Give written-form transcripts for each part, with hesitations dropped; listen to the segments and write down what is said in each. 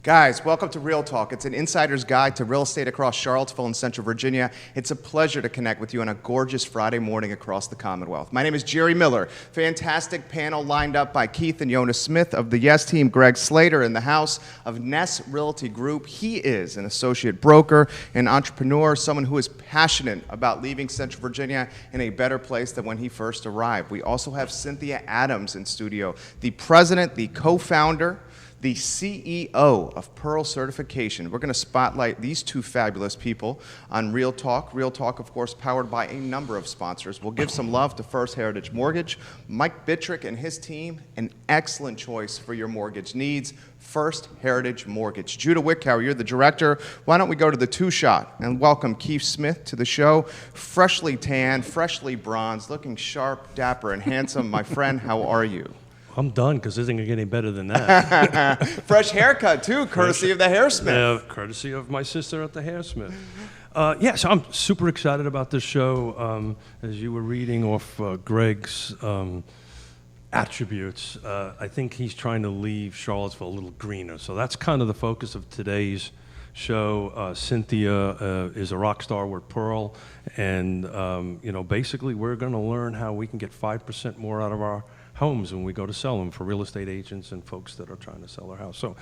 Guys, welcome to Real Talk. It's an insider's guide to real estate across Charlottesville and Central Virginia. It's a pleasure to connect with you on a gorgeous Friday morning across the Commonwealth. My name is Jerry Miller. Fantastic panel lined up by Keith and Yonna Smith of the Yes Team, Greg Slater in the house of Ness Realty Group. He is an associate broker, an entrepreneur, someone who is passionate about leaving Central Virginia in a better place than when he first arrived. We also have Cynthia Adams in studio, the president, the co-founder, the CEO of Pearl Certification. We're going to spotlight these two fabulous people on Real Talk. Real Talk, of course, powered by a number of sponsors. We'll give some love to First Heritage Mortgage. Mike Bittrick and his team, an excellent choice for your mortgage needs. First Heritage Mortgage. Judah Wickower, you're the director. Why don't we go to the two-shot and welcome Keith Smith to the show. Freshly tanned, freshly bronzed, looking sharp, dapper, and handsome. My friend, how are you? I'm done because it isn't going to get any better than that. Fresh haircut, too, courtesy of the Hairsmith. Yeah, courtesy of my sister at the Hairsmith. So I'm super excited about this show. As you were reading off Greg's attributes, I think he's trying to leave Charlottesville a little greener. So that's kind of the focus of today's show. Cynthia is a rock star with Pearl. And, basically we're going to learn how we can get 5% more out of our homes when we go to sell them for real estate agents and folks that are trying to sell their house. So,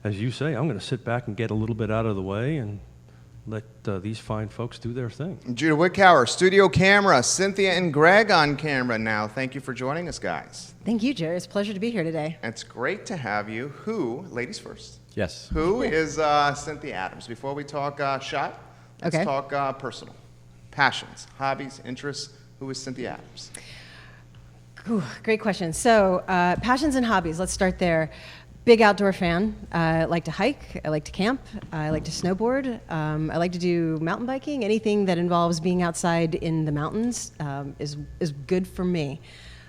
as you say, I'm going to sit back and get a little bit out of the way and let these fine folks do their thing. Judah Wickower, studio camera, Cynthia and Greg on camera now. Thank you for joining us, guys. Thank you, Jerry. It's a pleasure to be here today. It's great to have you. Ladies first. Yes. Who is Cynthia Adams? Before we talk shop, let's Okay. talk personal. Passions, hobbies, interests. Who is Cynthia Adams? Ooh, great question. So, passions and hobbies, let's start there. Big outdoor fan. I like to hike. I like to camp. I like to snowboard. I like to do mountain biking. Anything that involves being outside in the mountains is good for me.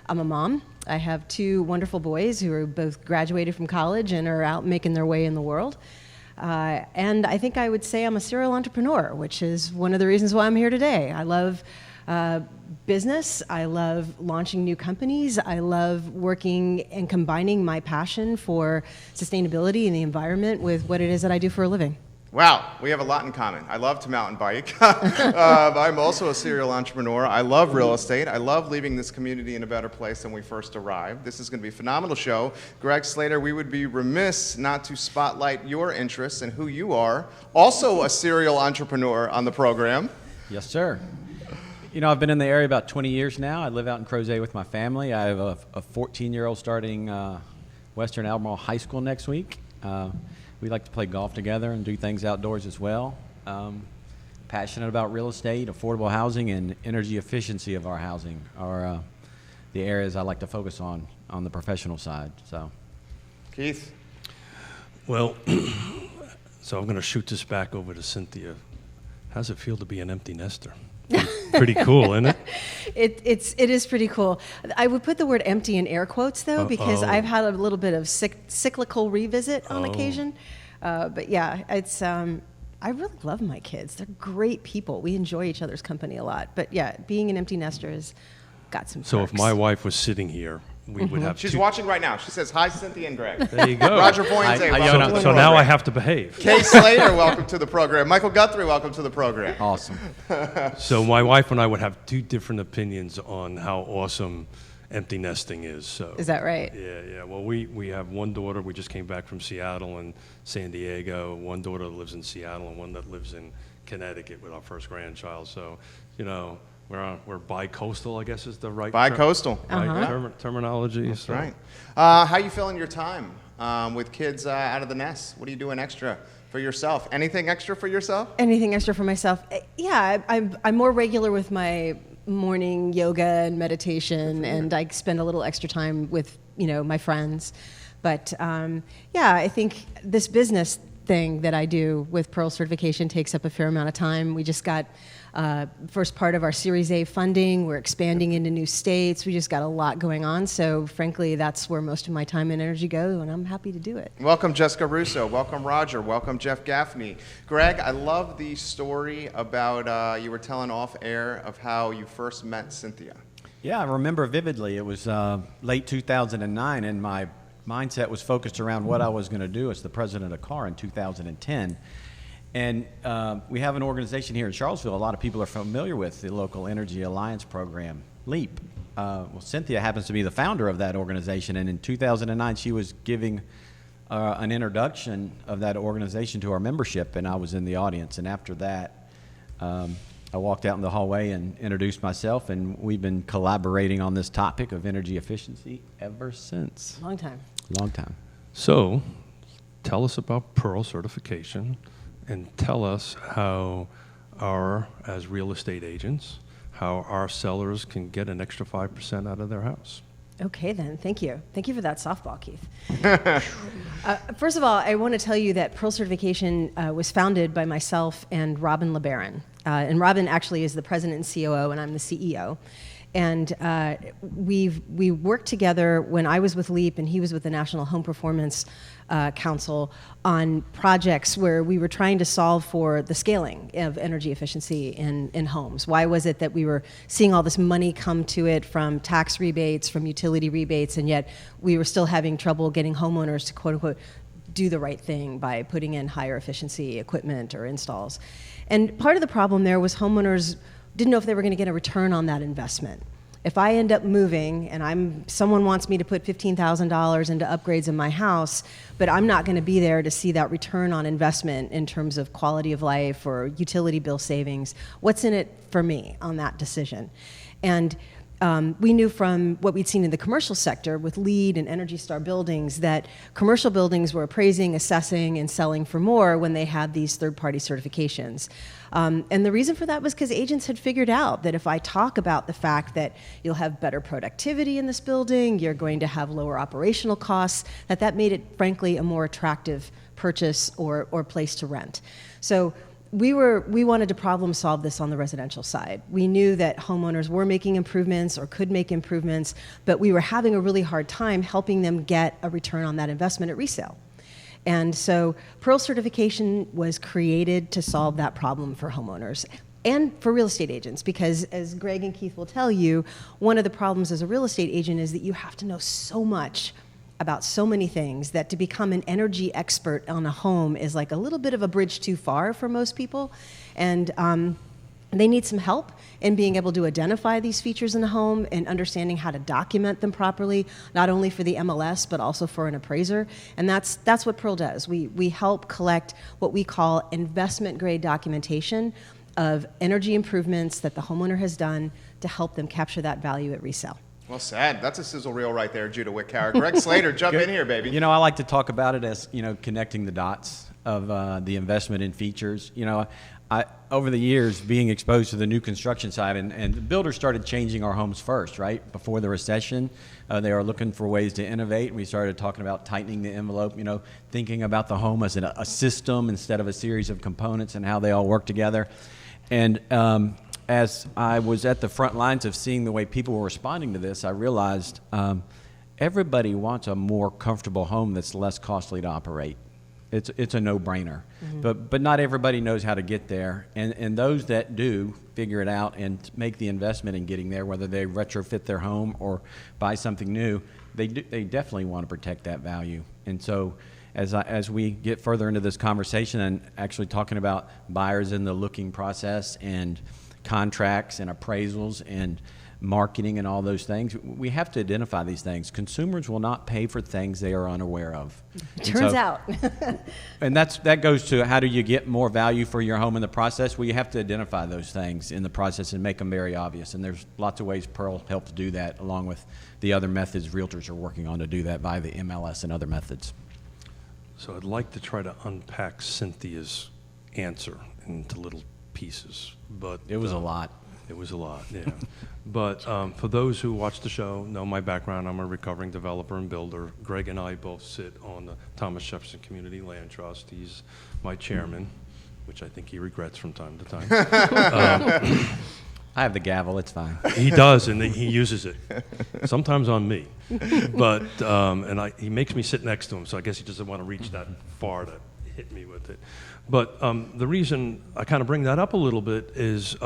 I'm a mom. I have two wonderful boys who are both graduated from college and are out making their way in the world. And I think I would say I'm a serial entrepreneur, which is one of the reasons why I'm here today. I love business. I love launching new companies. I love working and combining my passion for sustainability and the environment with what it is that I do for a living. Wow, we have a lot in common. I love to mountain bike. I'm also a serial entrepreneur. I love real estate. I love leaving this community in a better place than we first arrived. This is going to be a phenomenal show. Greg Slater, we would be remiss not to spotlight your interests and who you are. Also a serial entrepreneur on the program. Yes, sir. I've been in the area about 20 years now. I live out in Crozet with my family. I have a 14-year-old starting Western Albemarle High School next week. We like to play golf together and do things outdoors as well. Passionate about real estate, affordable housing, and energy efficiency of our housing are the areas I like to focus on the professional side. So, Keith? Well, so I'm going to shoot this back over to Cynthia. How does it feel to be an empty nester? Pretty cool, isn't it? It is pretty cool. I would put the word empty in air quotes, though, because I've had a little bit of cyclical revisit on occasion. But yeah, it's I really love my kids. They're great people. We enjoy each other's company a lot. But yeah, being an empty nester has got some perks. So if my wife was sitting here, we would have She's watching right now. She says, hi, Cynthia and Greg. There you go. Roger Pointe, welcome to the So now I have to behave. Kay Slater, welcome to the program. Michael Guthrie, welcome to the program. awesome. So my wife and I would have two different opinions on how awesome empty nesting is. So Is that right? Yeah. Well, we have one daughter. We just came back from Seattle and San Diego. One daughter that lives in Seattle and one that lives in Connecticut with our first grandchild. So, we're bi-coastal, I guess is the right Bi-coastal. terminology. That's right. How you filling your time with kids out of the nest? What are you doing extra for yourself? Anything extra for yourself? Anything extra for myself? Yeah, I'm more regular with my morning yoga and meditation, and I spend a little extra time with my friends. But I think this business thing that I do with Pearl Certification takes up a fair amount of time. We just got first part of our Series A funding. We're expanding into new states. We just got a lot going on. So frankly, that's where most of my time and energy go, and I'm happy to do it. Welcome, Jessica Russo. Welcome, Roger. Welcome, Jeff Gaffney. Greg, I love the story about you were telling off air of how you first met Cynthia. Yeah, I remember vividly. It was late 2009, and my mindset was focused around what I was going to do as the president of CAR in 2010. And we have an organization here in Charlottesville a lot of people are familiar with, the local Energy Alliance program, LEAP. Well, Cynthia happens to be the founder of that organization, and in 2009 she was giving an introduction of that organization to our membership, and I was in the audience. And after that, I walked out in the hallway and introduced myself, and we've been collaborating on this topic of energy efficiency ever since. Long time. Long time. So, tell us about Pearl certification, and tell us how as real estate agents, how our sellers can get an extra 5% out of their house. Okay, then. Thank you. Thank you for that softball, Keith. First of all, I want to tell you that Pearl Certification was founded by myself and Robin LeBaron. And Robin actually is the president and COO, and I'm the CEO. And we worked together when I was with LEAP and he was with the National Home Performance Council on projects where we were trying to solve for the scaling of energy efficiency in homes. Why was it that we were seeing all this money come to it from tax rebates, from utility rebates, and yet we were still having trouble getting homeowners to quote unquote do the right thing by putting in higher efficiency equipment or installs? And part of the problem there was homeowners didn't know if they were going to get a return on that investment. If I end up moving and someone wants me to put $15,000 into upgrades in my house, but I'm not going to be there to see that return on investment in terms of quality of life or utility bill savings, what's in it for me on that decision? And we knew from what we'd seen in the commercial sector with LEED and Energy Star buildings that commercial buildings were appraising, assessing, and selling for more when they had these third-party certifications. And the reason for that was because agents had figured out that if I talk about the fact that you'll have better productivity in this building, you're going to have lower operational costs, that made it, frankly, a more attractive purchase or place to rent. So we wanted to problem solve this on the residential side. We knew that homeowners were making improvements or could make improvements, but we were having a really hard time helping them get a return on that investment at resale. And so Pearl Certification was created to solve that problem for homeowners and for real estate agents, because as Greg and Keith will tell you, one of the problems as a real estate agent is that you have to know so much about so many things that to become an energy expert on a home is like a little bit of a bridge too far for most people. And they need some help in being able to identify these features in the home and understanding how to document them properly, not only for the MLS, but also for an appraiser. And that's what Pearl does. We help collect what we call investment-grade documentation of energy improvements that the homeowner has done to help them capture that value at resale. Well said. That's a sizzle reel right there, Judah Whitcower. Greg Slater, jump in here, baby. You know, I like to talk about it as, connecting the dots of the investment in features. I over the years, being exposed to the new construction side, and the builders started changing our homes first, right? Before the recession, they were looking for ways to innovate, and we started talking about tightening the envelope, thinking about the home as a system instead of a series of components and how they all work together. And as I was at the front lines of seeing the way people were responding to this, I realized everybody wants a more comfortable home that's less costly to operate. It's a no-brainer. Mm-hmm. But not everybody knows how to get there. And those that do figure it out and make the investment in getting there, whether they retrofit their home or buy something new, they definitely want to protect that value. And so as we get further into this conversation and actually talking about buyers in the looking process and contracts and appraisals and marketing and all those things, we have to identify these things. Consumers will not pay for things they are unaware of. Turns out. And that goes to how do you get more value for your home in the process? Well, you have to identify those things in the process and make them very obvious. And there's lots of ways Pearl helps do that, along with the other methods Realtors are working on to do that via the MLS and other methods. So I'd like to try to unpack Cynthia's answer into little pieces, but it was a lot. It was a lot, yeah. But for those who watch the show, know my background. I'm a recovering developer and builder. Greg and I both sit on the Thomas Jefferson Community Land Trust. He's my chairman, which I think he regrets from time to time. I have the gavel, it's fine. He does, and he uses it, sometimes on me. But he makes me sit next to him, so I guess he doesn't want to reach that far to hit me with it. But the reason I kind of bring that up a little bit is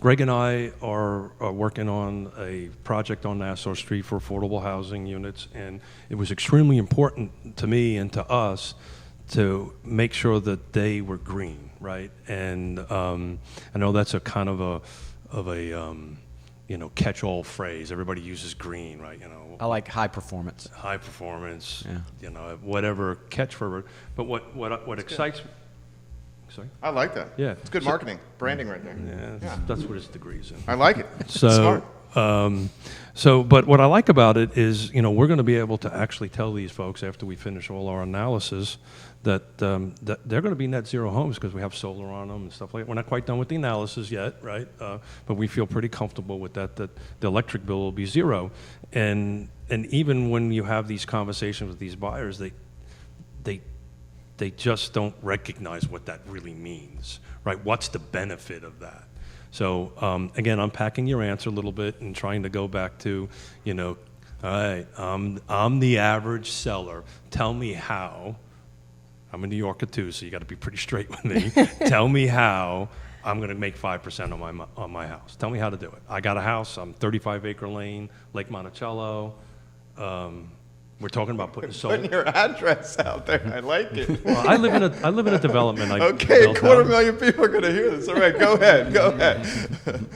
Greg and I are working on a project on Nassau Street for affordable housing units, and it was extremely important to me and to us to make sure that they were green, right? And I know that's a kind of a catch-all phrase. Everybody uses green, right? I like high performance. High performance, Yeah. whatever catch for it. But what excites me. Sorry? I like that. Yeah. It's good marketing, branding right there. Yeah, that's what his degree's in. I like it. So, Smart. but what I like about it is, we're going to be able to actually tell these folks after we finish all our analysis that they're going to be net zero homes because we have solar on them and stuff like that. We're not quite done with the analysis yet, right? But we feel pretty comfortable with that the electric bill will be zero. And even when you have these conversations with these buyers, they just don't recognize what that really means, right? What's the benefit of that? So again, unpacking your answer a little bit and trying to go back to, all right, I'm the average seller. Tell me how. I'm a New Yorker too, so you got to be pretty straight with me. Tell me how I'm going to make 5% on my house. Tell me how to do it. I got a house. I'm 35-acre lane, Lake Monticello. We're talking about putting solar. Putting your address out there. I like it. Well, I live in a development. Okay, 250,000 people are going to hear this. All right, go ahead.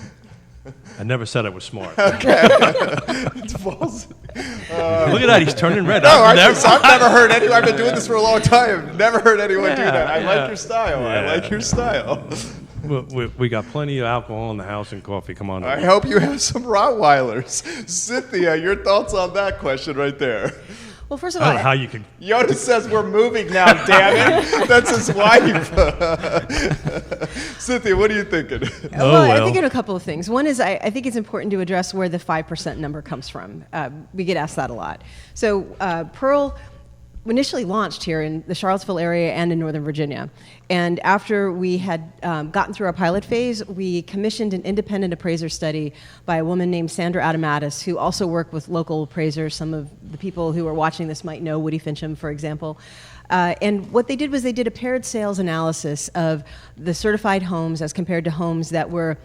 I never said I was smart. It's false. Look at that, he's turning red. No, I've never heard anyone. I've been doing this for a long time. Never heard anyone do that. I like your style. Yeah. I like your style. We got plenty of alcohol in the house and coffee. Come on. I hope you have some Rottweilers. Cynthia, your thoughts on that question right there? Well, first of I all, don't know how you could. Yonna says we're moving now, damn it. That's his wife. Cynthia, what are you thinking? well, I well. think in a couple of things. One is I think it's important to address where the 5% number comes from. We get asked that a lot. So Pearl initially launched here in the Charlottesville area and in Northern Virginia. And after we had gotten through our pilot phase, we commissioned an independent appraiser study by a woman named Sandra Adamatis, who also worked with local appraisers. Some of the people who are watching this might know Woody Fincham, for example. And what they did was they did a paired sales analysis of the certified homes as compared to homes that were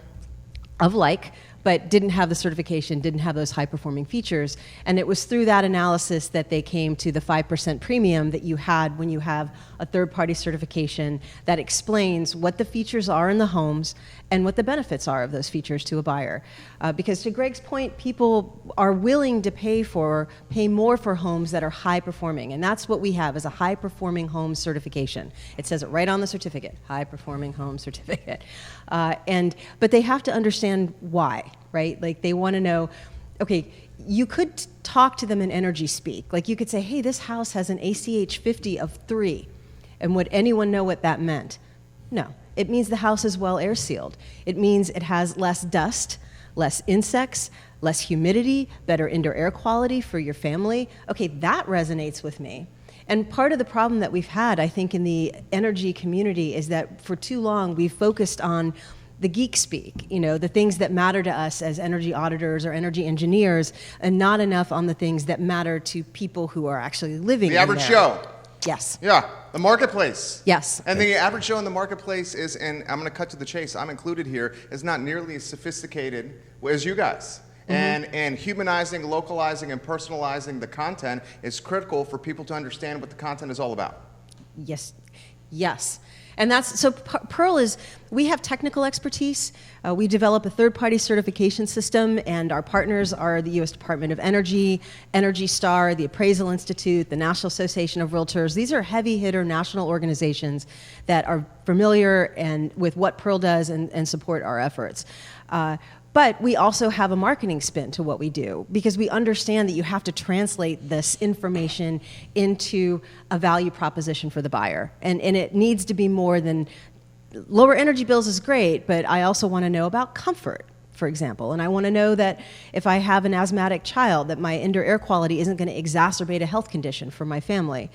of like, but didn't have the certification, didn't have those high-performing features. And it was through that analysis that they came to the 5% premium that you had when you have a third-party certification that explains what the features are in the homes and what the benefits are of those features to a buyer. Because to Greg's point, people are willing to pay more for homes that are high-performing. And that's what we have, is a high-performing home certification. It says it right on the certificate, high-performing home certificate. But they have to understand why, right? Like they want to know, okay, you could talk to them in energy speak. Like you could say, hey, this house has an ACH 50 of 3. And would anyone know what that meant? No. It means the house is well air sealed. It means it has less dust, less insects, less humidity, better indoor air quality for your family. Okay, that resonates with me. And part of the problem that we've had, I think, in the energy community is that for too long we've focused on the geek speak, the things that matter to us as energy auditors or energy engineers, and not enough on the things that matter to people who are actually living in The average there. Joe. Yes. Yeah, the marketplace. Yes. And the average Joe in the marketplace is, and I'm going to cut to the chase, I'm included here, is not nearly as sophisticated as you guys. Mm-hmm. And humanizing, localizing, and personalizing the content is critical for people to understand what the content is all about. Yes. And that's, so Pearl is, we have technical expertise. We develop a third-party certification system, and our partners are the U.S. Department of Energy, Energy Star, the Appraisal Institute, the National Association of Realtors. These are heavy-hitter national organizations that are familiar with what Pearl does and support our efforts. But we also have a marketing spin to what we do, because we understand that you have to translate this information into a value proposition for the buyer. And it needs to be more than, lower energy bills is great, but I also want to know about comfort, for example. And I want to know that if I have an asthmatic child, that my indoor air quality isn't going to exacerbate a health condition for my family.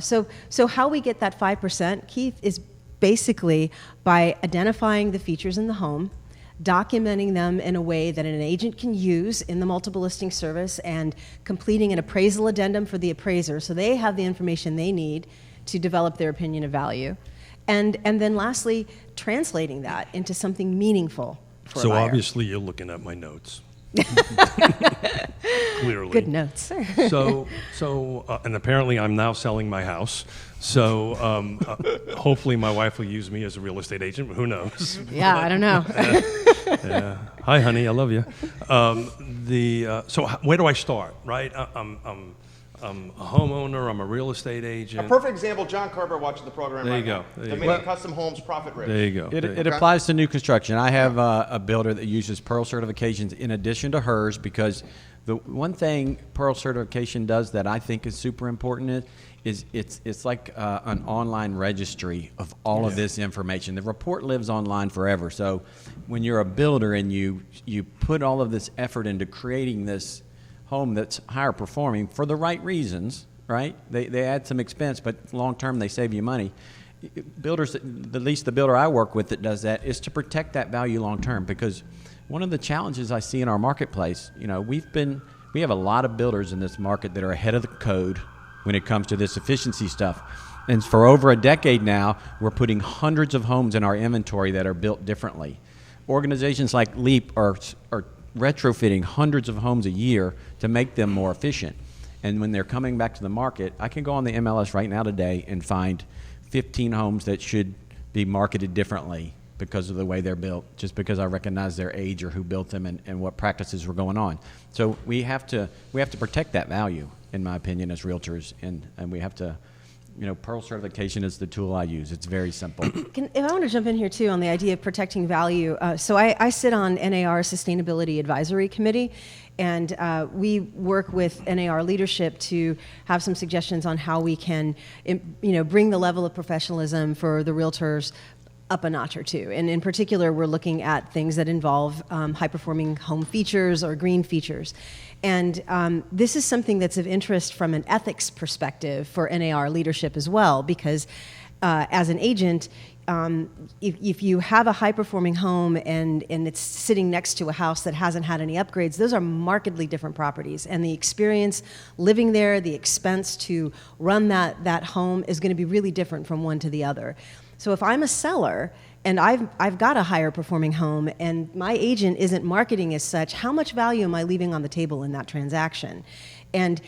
So how we get that 5%, Keith, is basically by identifying the features in the home, documenting them in a way that an agent can use in the multiple listing service, and completing an appraisal addendum for the appraiser so they have the information they need to develop their opinion of value. And then lastly, translating that into something meaningful for So a buyer. obviously you're looking at my notes. Clearly. Good notes. And apparently I'm now selling my house. So hopefully my wife will use me as a real estate agent. Who knows? Yeah, I don't know. Yeah. Hi, honey. I love you. So where do I start? Right. I'm a homeowner. I'm a real estate A agent. perfect example, John Carver watching the program There right you go. now. There you Dominion go. Custom Homes, Profit Rich. There you go. It applies to new construction. I have a builder that uses Pearl certifications in addition to hers, because the one thing Pearl certification does that I think is super important is it's like an online registry of all of this information. The report lives online forever. So when you're a builder and you put all of this effort into creating this home that's higher performing for the right reasons, right? They add some expense, but long term they save you money. Builders, at least the builder I work with that does that, is to protect that value long term, because one of the challenges I see in our marketplace, we have a lot of builders in this market that are ahead of the code when it comes to this efficiency stuff. And for over a decade now, we're putting hundreds of homes in our inventory that are built differently. Organizations like LEAP are retrofitting hundreds of homes a year to make them more efficient. And when they're coming back to the market, I can go on the MLS right now today and find 15 homes that should be marketed differently because of the way they're built, just because I recognize their age or who built them and what practices were going on. So we have to protect that value, in my opinion, as realtors, and we have to, Pearl certification is the tool I use. It's very simple. If I want to jump in here too on the idea of protecting value, so I sit on NAR Sustainability Advisory Committee, and we work with NAR leadership to have some suggestions on how we can, bring the level of professionalism for the realtors up a notch or two. And in particular, we're looking at things that involve high-performing home features or green features. And this is something that's of interest from an ethics perspective for NAR leadership as well, because as an agent, if you have a high-performing home and it's sitting next to a house that hasn't had any upgrades, those are markedly different properties. And the experience living there, the expense to run that home is going to be really different from one to the other. So if I'm a seller and I've got a higher performing home and my agent isn't marketing as such, how much value am I leaving on the table in that transaction? And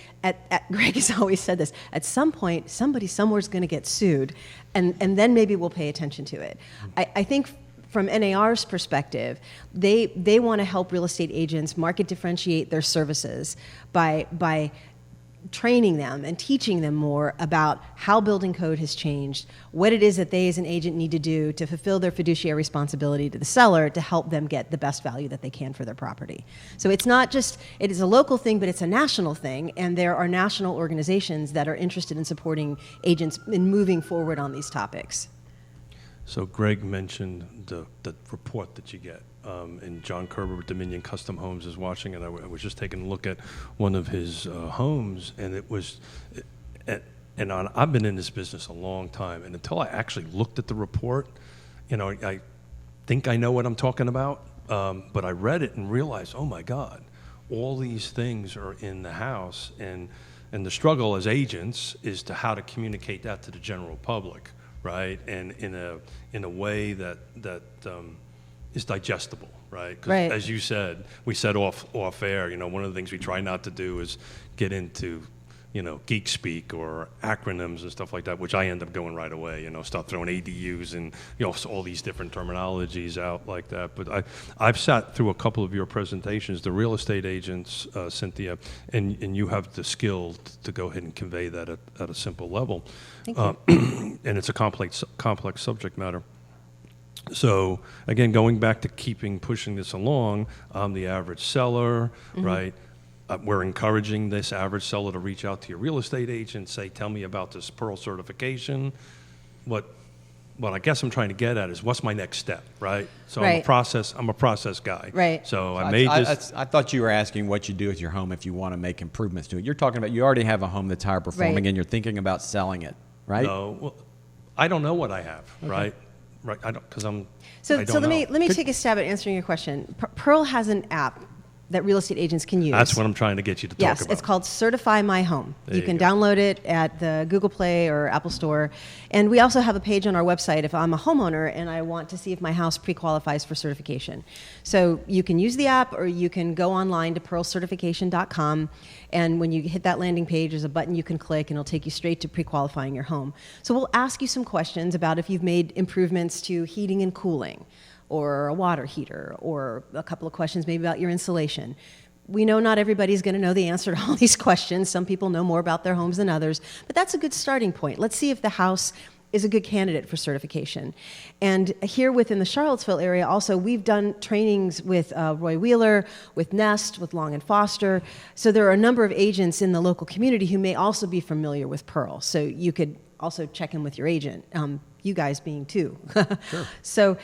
Greg has always said this, at some point, somebody somewhere is going to get sued, and then maybe we'll pay attention to it. I think from NAR's perspective, they want to help real estate agents market differentiate their services by training them and teaching them more about how building code has changed, what it is that they as an agent need to do to fulfill their fiduciary responsibility to the seller to help them get the best value that they can for their property. So it's not just, it is a local thing, but it's a national thing, and there are national organizations that are interested in supporting agents in moving forward on these topics. So Greg mentioned the report that you get, and John Kerber with Dominion Custom Homes is watching, and I was just taking a look at one of his homes, and it was, I've been in this business a long time, and until I actually looked at the report, I think I know what I'm talking about, but I read it and realized, oh my God, all these things are in the house, and the struggle as agents is to how to communicate that to the general public. Right, and in a way that is digestible, right? Because as you said, we said off air. One of the things we try not to do is get into, geek speak or acronyms and stuff like that, which I end up going right away. Start throwing ADUs and all these different terminologies out like that. But I've sat through a couple of your presentations, the real estate agents, Cynthia, and you have the skill to go ahead and convey that at a simple level. Thank you. And it's a complex subject matter. So again, going back to pushing this along, I'm the average seller, right? We're encouraging this average seller to reach out to your real estate agent, say, tell me about this Pearl certification. What I guess I'm trying to get at is what's my next step, right? So I'm a process guy. Right. So I thought you were asking what you do with your home if you want to make improvements to it. You're talking about you already have a home that's higher performing and you're thinking about selling it, right? No, well, I don't know what I have, right? Right, I don't, because I'm. So I don't let know. me take a stab at answering your question. Pearl has an app that real estate agents can use. That's what I'm trying to get you to talk Yes, about. it's called Certify My Home. You can go. download it at the Google Play or Apple Store. And we also have a page on our website if I'm a homeowner and I want to see if my house pre-qualifies for certification. So you can use the app, or you can go online to pearlcertification.com, and when you hit that landing page, there's a button you can click and it'll take you straight to pre-qualifying your home. So we'll ask you some questions about if you've made improvements to heating and cooling, or a water heater, or a couple of questions maybe about your insulation. We know not everybody's going to know the answer to all these questions. Some people know more about their homes than others, but that's a good starting point. Let's see if the house is a good candidate for certification. And here within the Charlottesville area also, we've done trainings with Roy Wheeler, with Nest, with Long & Foster. So there are a number of agents in the local community who may also be familiar with Pearl. So you could also check in with your agent. You guys being two. Sure. So,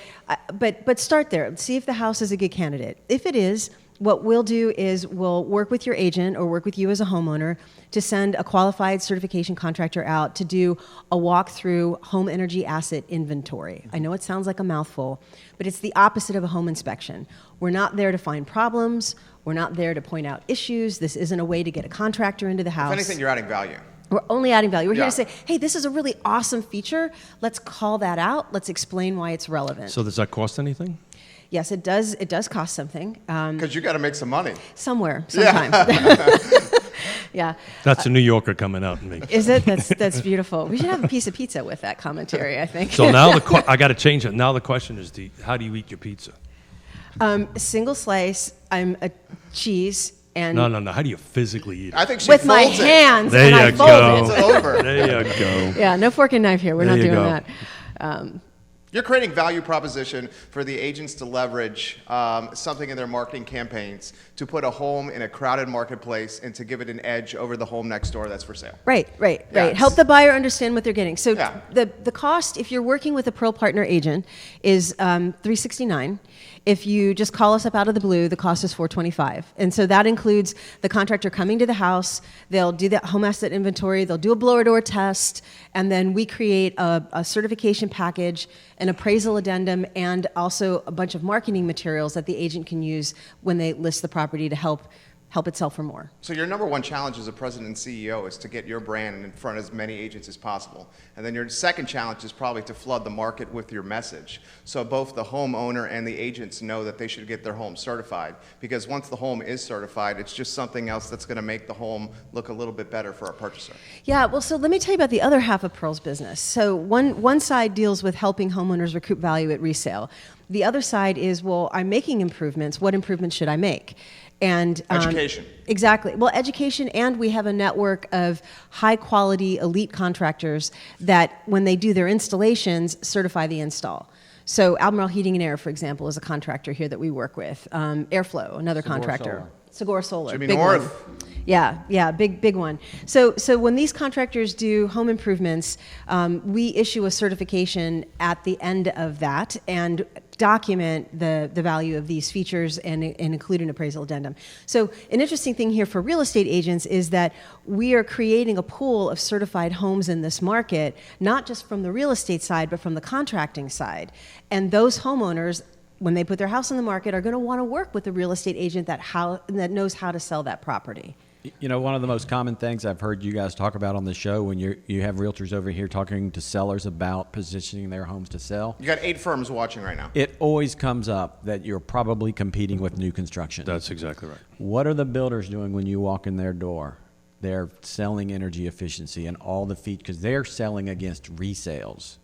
but start there. See if the house is a good candidate. If it is, what we'll do is we'll work with your agent or work with you as a homeowner to send a qualified certification contractor out to do a walk-through home energy asset inventory. I know it sounds like a mouthful, but it's the opposite of a home inspection. We're not there to find problems. We're not there to point out issues. This isn't a way to get a contractor into the house. If anything, you're adding value. We're only adding value. We're here Yeah. to say, hey, this is a really awesome feature. Let's call that out. Let's explain why it's relevant. So does that cost anything? Yes, it does. It does cost something. Because you got to make some money. Somewhere, sometime. Yeah. That's a New Yorker coming out in me. Is it? That's beautiful. We should have a piece of pizza with that commentary, I think. So now I got to change it. Now the question is, how do you eat your pizza? Single slice. I'm a cheese. And No. How do you physically eat it? I think she with my folds it. hands, There and I you fold go. Folds it. it over. There you go. Yeah, no fork and knife here. We're There not you doing go. that. You're creating value proposition for the agents to leverage something in their marketing campaigns to put a home in a crowded marketplace and to give it an edge over the home next door that's for sale. Right. Yes. Help the buyer understand what they're getting. So Yeah. the cost, if you're working with a Pearl Partner agent, is $369. If you just call us up out of the blue, the cost is $425. And so that includes the contractor coming to the house. They'll do that home asset inventory. They'll do a blower door test. And then we create a certification package, an appraisal addendum, and also a bunch of marketing materials that the agent can use when they list the property to help it sell for more. So your number one challenge as a president and CEO is to get your brand in front of as many agents as possible. And then your second challenge is probably to flood the market with your message. So both the homeowner and the agents know that they should get their home certified. Because once the home is certified, it's just something else that's going to make the home look a little bit better for a purchaser. Yeah, well, so let me tell you about the other half of Pearl's business. So one side deals with helping homeowners recoup value at resale. The other side is, well, I'm making improvements. What improvements should I make? And Education. Exactly. Well, education, and we have a network of high-quality elite contractors that, when they do their installations, certify the install. So Albemarle Heating and Air, for example, is a contractor here that we work with. Airflow, another contractor. Segura Solar. Jimmy big North. one. Yeah, big one. So when these contractors do home improvements, we issue a certification at the end of that and document the value of these features and include an appraisal addendum. So an interesting thing here for real estate agents is that we are creating a pool of certified homes in this market, not just from the real estate side, but from the contracting side. And those homeowners, when they put their house on the market, are going to want to work with a real estate agent that knows how to sell that property. You know, one of the most common things I've heard you guys talk about on the show when you have realtors over here talking to sellers about positioning their homes to sell, You got 8 firms watching right now. it always comes up that you're probably competing with new construction. That's exactly right. What are the builders doing when you walk in their door? They're selling energy efficiency and all the features, because they're selling against resales.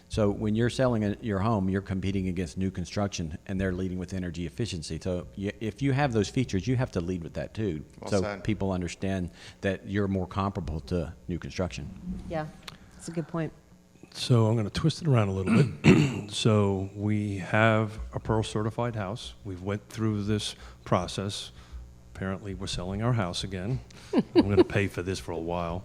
So when you're selling your home, you're competing against new construction, and they're leading with energy efficiency. So if you have those features, you have to lead with that too. Well so said. people understand that you're more comparable to new construction. Yeah, that's a good point. So I'm going to twist it around a little bit. So we have a Pearl certified house. We've went through this process. Apparently we're selling our house again. I'm going to pay for this for a while.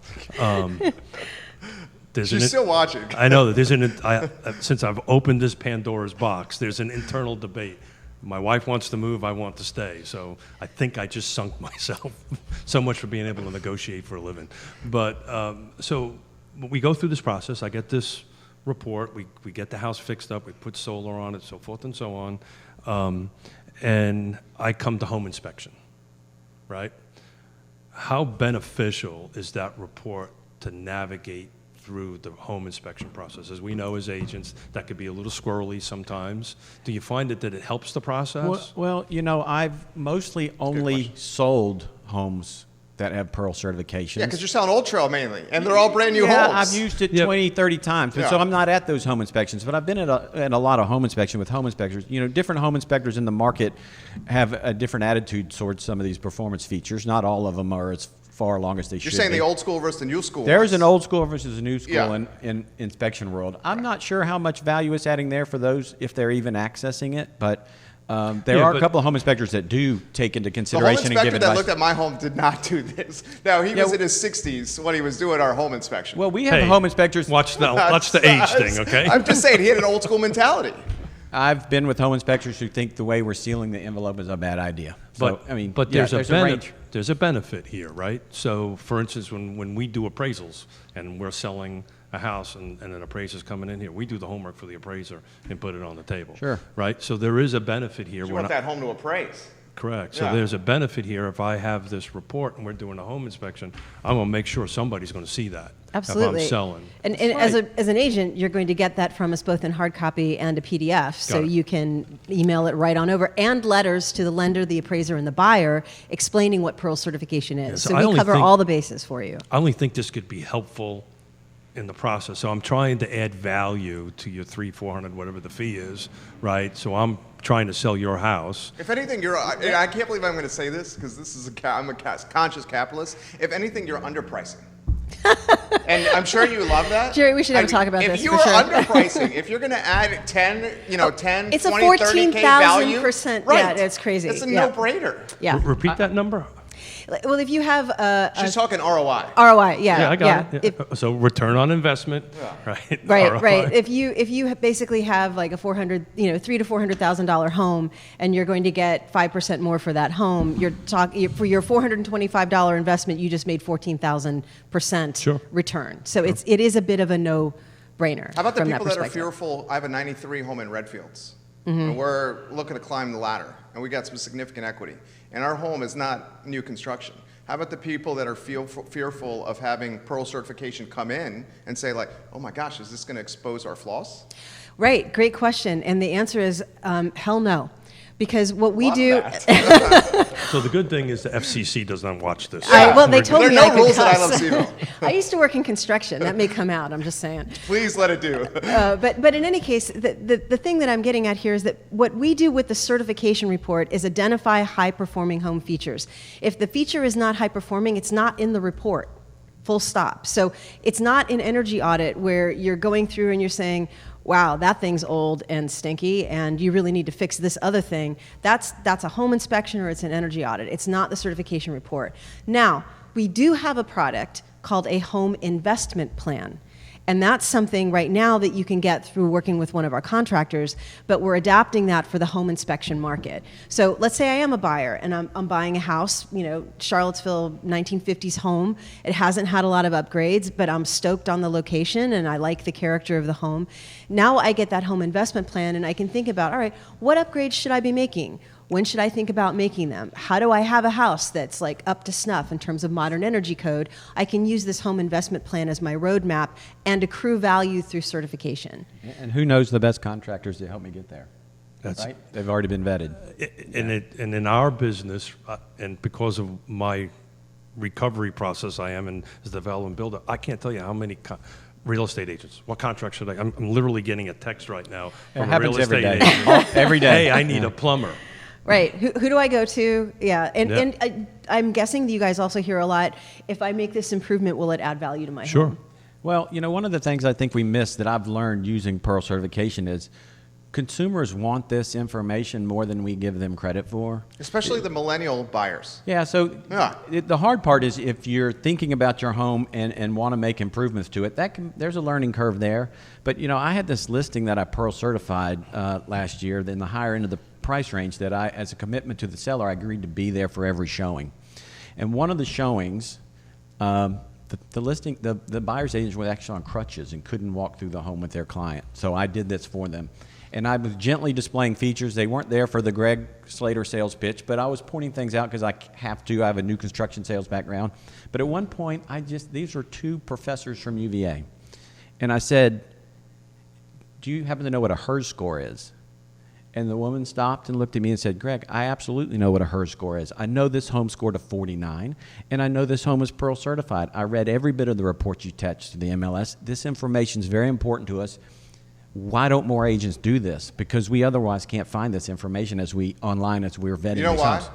She's still watching. I know that since I've opened this Pandora's box, there's an internal debate. My wife wants to move, I want to stay. So I think I just sunk myself. So much for being able to negotiate for a living. But so we go through this process. I get this report. We get the house fixed up. We put solar on it, so forth and so on. And I come to home inspection. right? How beneficial is that report to navigate through the home inspection process? As we know as agents, that could be a little squirrely sometimes. Do you find that it helps the process? Well, I've mostly only sold homes that have Pearl certifications. Yeah, because you're selling Old Trail mainly, and they're all brand new Yeah, homes. I've used it Yep. 20, 30 times, but so I'm not at those home inspections. But I've been at a lot of home inspection with home inspectors. Different home inspectors in the market have a different attitude towards some of these performance features. Not all of them are as far along as they should be. You're saying the old school versus the new school. There's an old school versus a new school Yeah. in inspection world. I'm not sure how much value it's adding there for those if they're even accessing it, but there are a couple of home inspectors that do take into The home consideration and give inspector that advice. looked at my home did not do this. Now, he was in his 60s when he was doing our home inspection. Well, we have Hey, home inspectors. Watch the age thing, okay? I'm just saying, he had an old school mentality. I've been with home inspectors who think the way we're sealing the envelope is a bad idea. So, But yeah, there's a range. there's a benefit here, right? So, for instance, when we do appraisals and we're selling a house and an appraiser's coming in here, we do the homework for the appraiser and put it on the table. Sure. Right? So there is a benefit here. You want that home to appraise. Correct. So Yeah. there's a benefit here. If I have this report and we're doing a home inspection, I'm going to make sure somebody's going to see that. Absolutely. If I'm selling. And as an agent, you're going to get that from us both in hard copy and a PDF, so Got it. you can email it right on over, and letters to the lender, the appraiser, and the buyer explaining what Pearl certification is. Yes, so I we only cover think- all the bases for you. I only think this could be helpful in the process. So I'm trying to add value to your $300-400, whatever the fee is, right? So I'm trying to sell your house. If anything, I can't believe I'm going to say this because I'm a conscious capitalist. If anything, you're underpricing. And I'm sure you love that. Jerry, we should have a talk about this, If you for are sure. underpricing, if you're going to add 10, It's a 20, 30K value. 14,000%. Right. Yeah, it's crazy. It's a Yeah. no-brainer. Yeah. Repeat that number. Well, if you have She's talking ROI. ROI, yeah. Yeah, I got it. If- Yeah. So return on investment, right? Right, ROI. right. If you basically have like a $300,000 to $400,000 home, and you're going to get 5% more for that home, for your $425 investment, you just made 14,000% Sure. return. So it is a bit of a no-brainer. How about the from people that are perspective. fearful? I have a 93 home in Redfields, Mm-hmm. and we're looking to climb the ladder, and we got some significant equity. And our home is not new construction. How about the people that are fearful of having Pearl certification come in and say like, oh my gosh, is this going to expose our flaws? Right, great question. And the answer is hell no. Because what we Love do... that. So the good thing is the FCC does not watch this. Well, they told There me are I no could rules at I Love cuss. CVille. I used to work in construction. That may come out, I'm just saying. Please let it do. But in any case, the thing that I'm getting at here is that what we do with the certification report is identify high-performing home features. If the feature is not high-performing, it's not in the report, full stop. So it's not an energy audit where you're going through and you're saying, wow, that thing's old and stinky, and you really need to fix this other thing. That's a home inspection or it's an energy audit. It's not the certification report. Now, we do have a product called a home investment plan. And that's something right now that you can get through working with one of our contractors, but we're adapting that for the home inspection market. So let's say I am a buyer and I'm buying a house, Charlottesville 1950s home. It hasn't had a lot of upgrades, but I'm stoked on the location and I like the character of the home. Now I get that home investment plan and I can think about, all right, what upgrades should I be making? When should I think about making them? How do I have a house that's like up to snuff in terms of modern energy code? I can use this home investment plan as my roadmap and accrue value through certification. And who knows the best contractors to help me get there? That's Right? They've already been vetted. And in our business, and because of my recovery process I am in as a development builder, I can't tell you how many real estate agents. What contract should I? I'm literally getting a text right now from a real happens every estate day. agent. Every day. Hey, I need a plumber. Right. Who do I go to? Yeah. And, Yeah. and I'm guessing that you guys also hear a lot, if I make this improvement, will it add value to my Sure. home? Well, one of the things I think we miss that I've learned using Pearl certification is consumers want this information more than we give them credit for. Especially the millennial buyers. Yeah, so Yeah. the hard part is if you're thinking about your home and want to make improvements to it, there's a learning curve there. But, I had this listing that I Pearl certified last year in the higher end of the price range that as a commitment to the seller, I agreed to be there for every showing. And one of the showings, the buyer's agent was actually on crutches and couldn't walk through the home with their client. So I did this for them. and I was gently displaying features. They weren't there for the Greg Slater sales pitch, but I was pointing things out because I have to. I have a new construction sales background. But at one point, these were two professors from UVA. And I said, do you happen to know what a HERS score is? And the woman stopped and looked at me and said, Greg, I absolutely know what a HERS score is. I know this home scored a 49, and I know this home is Pearl certified. I read every bit of the report you attached to the MLS. This information is very important to us. Why don't more agents do this? Because we otherwise can't find this information as we're vetting You know these why? homes.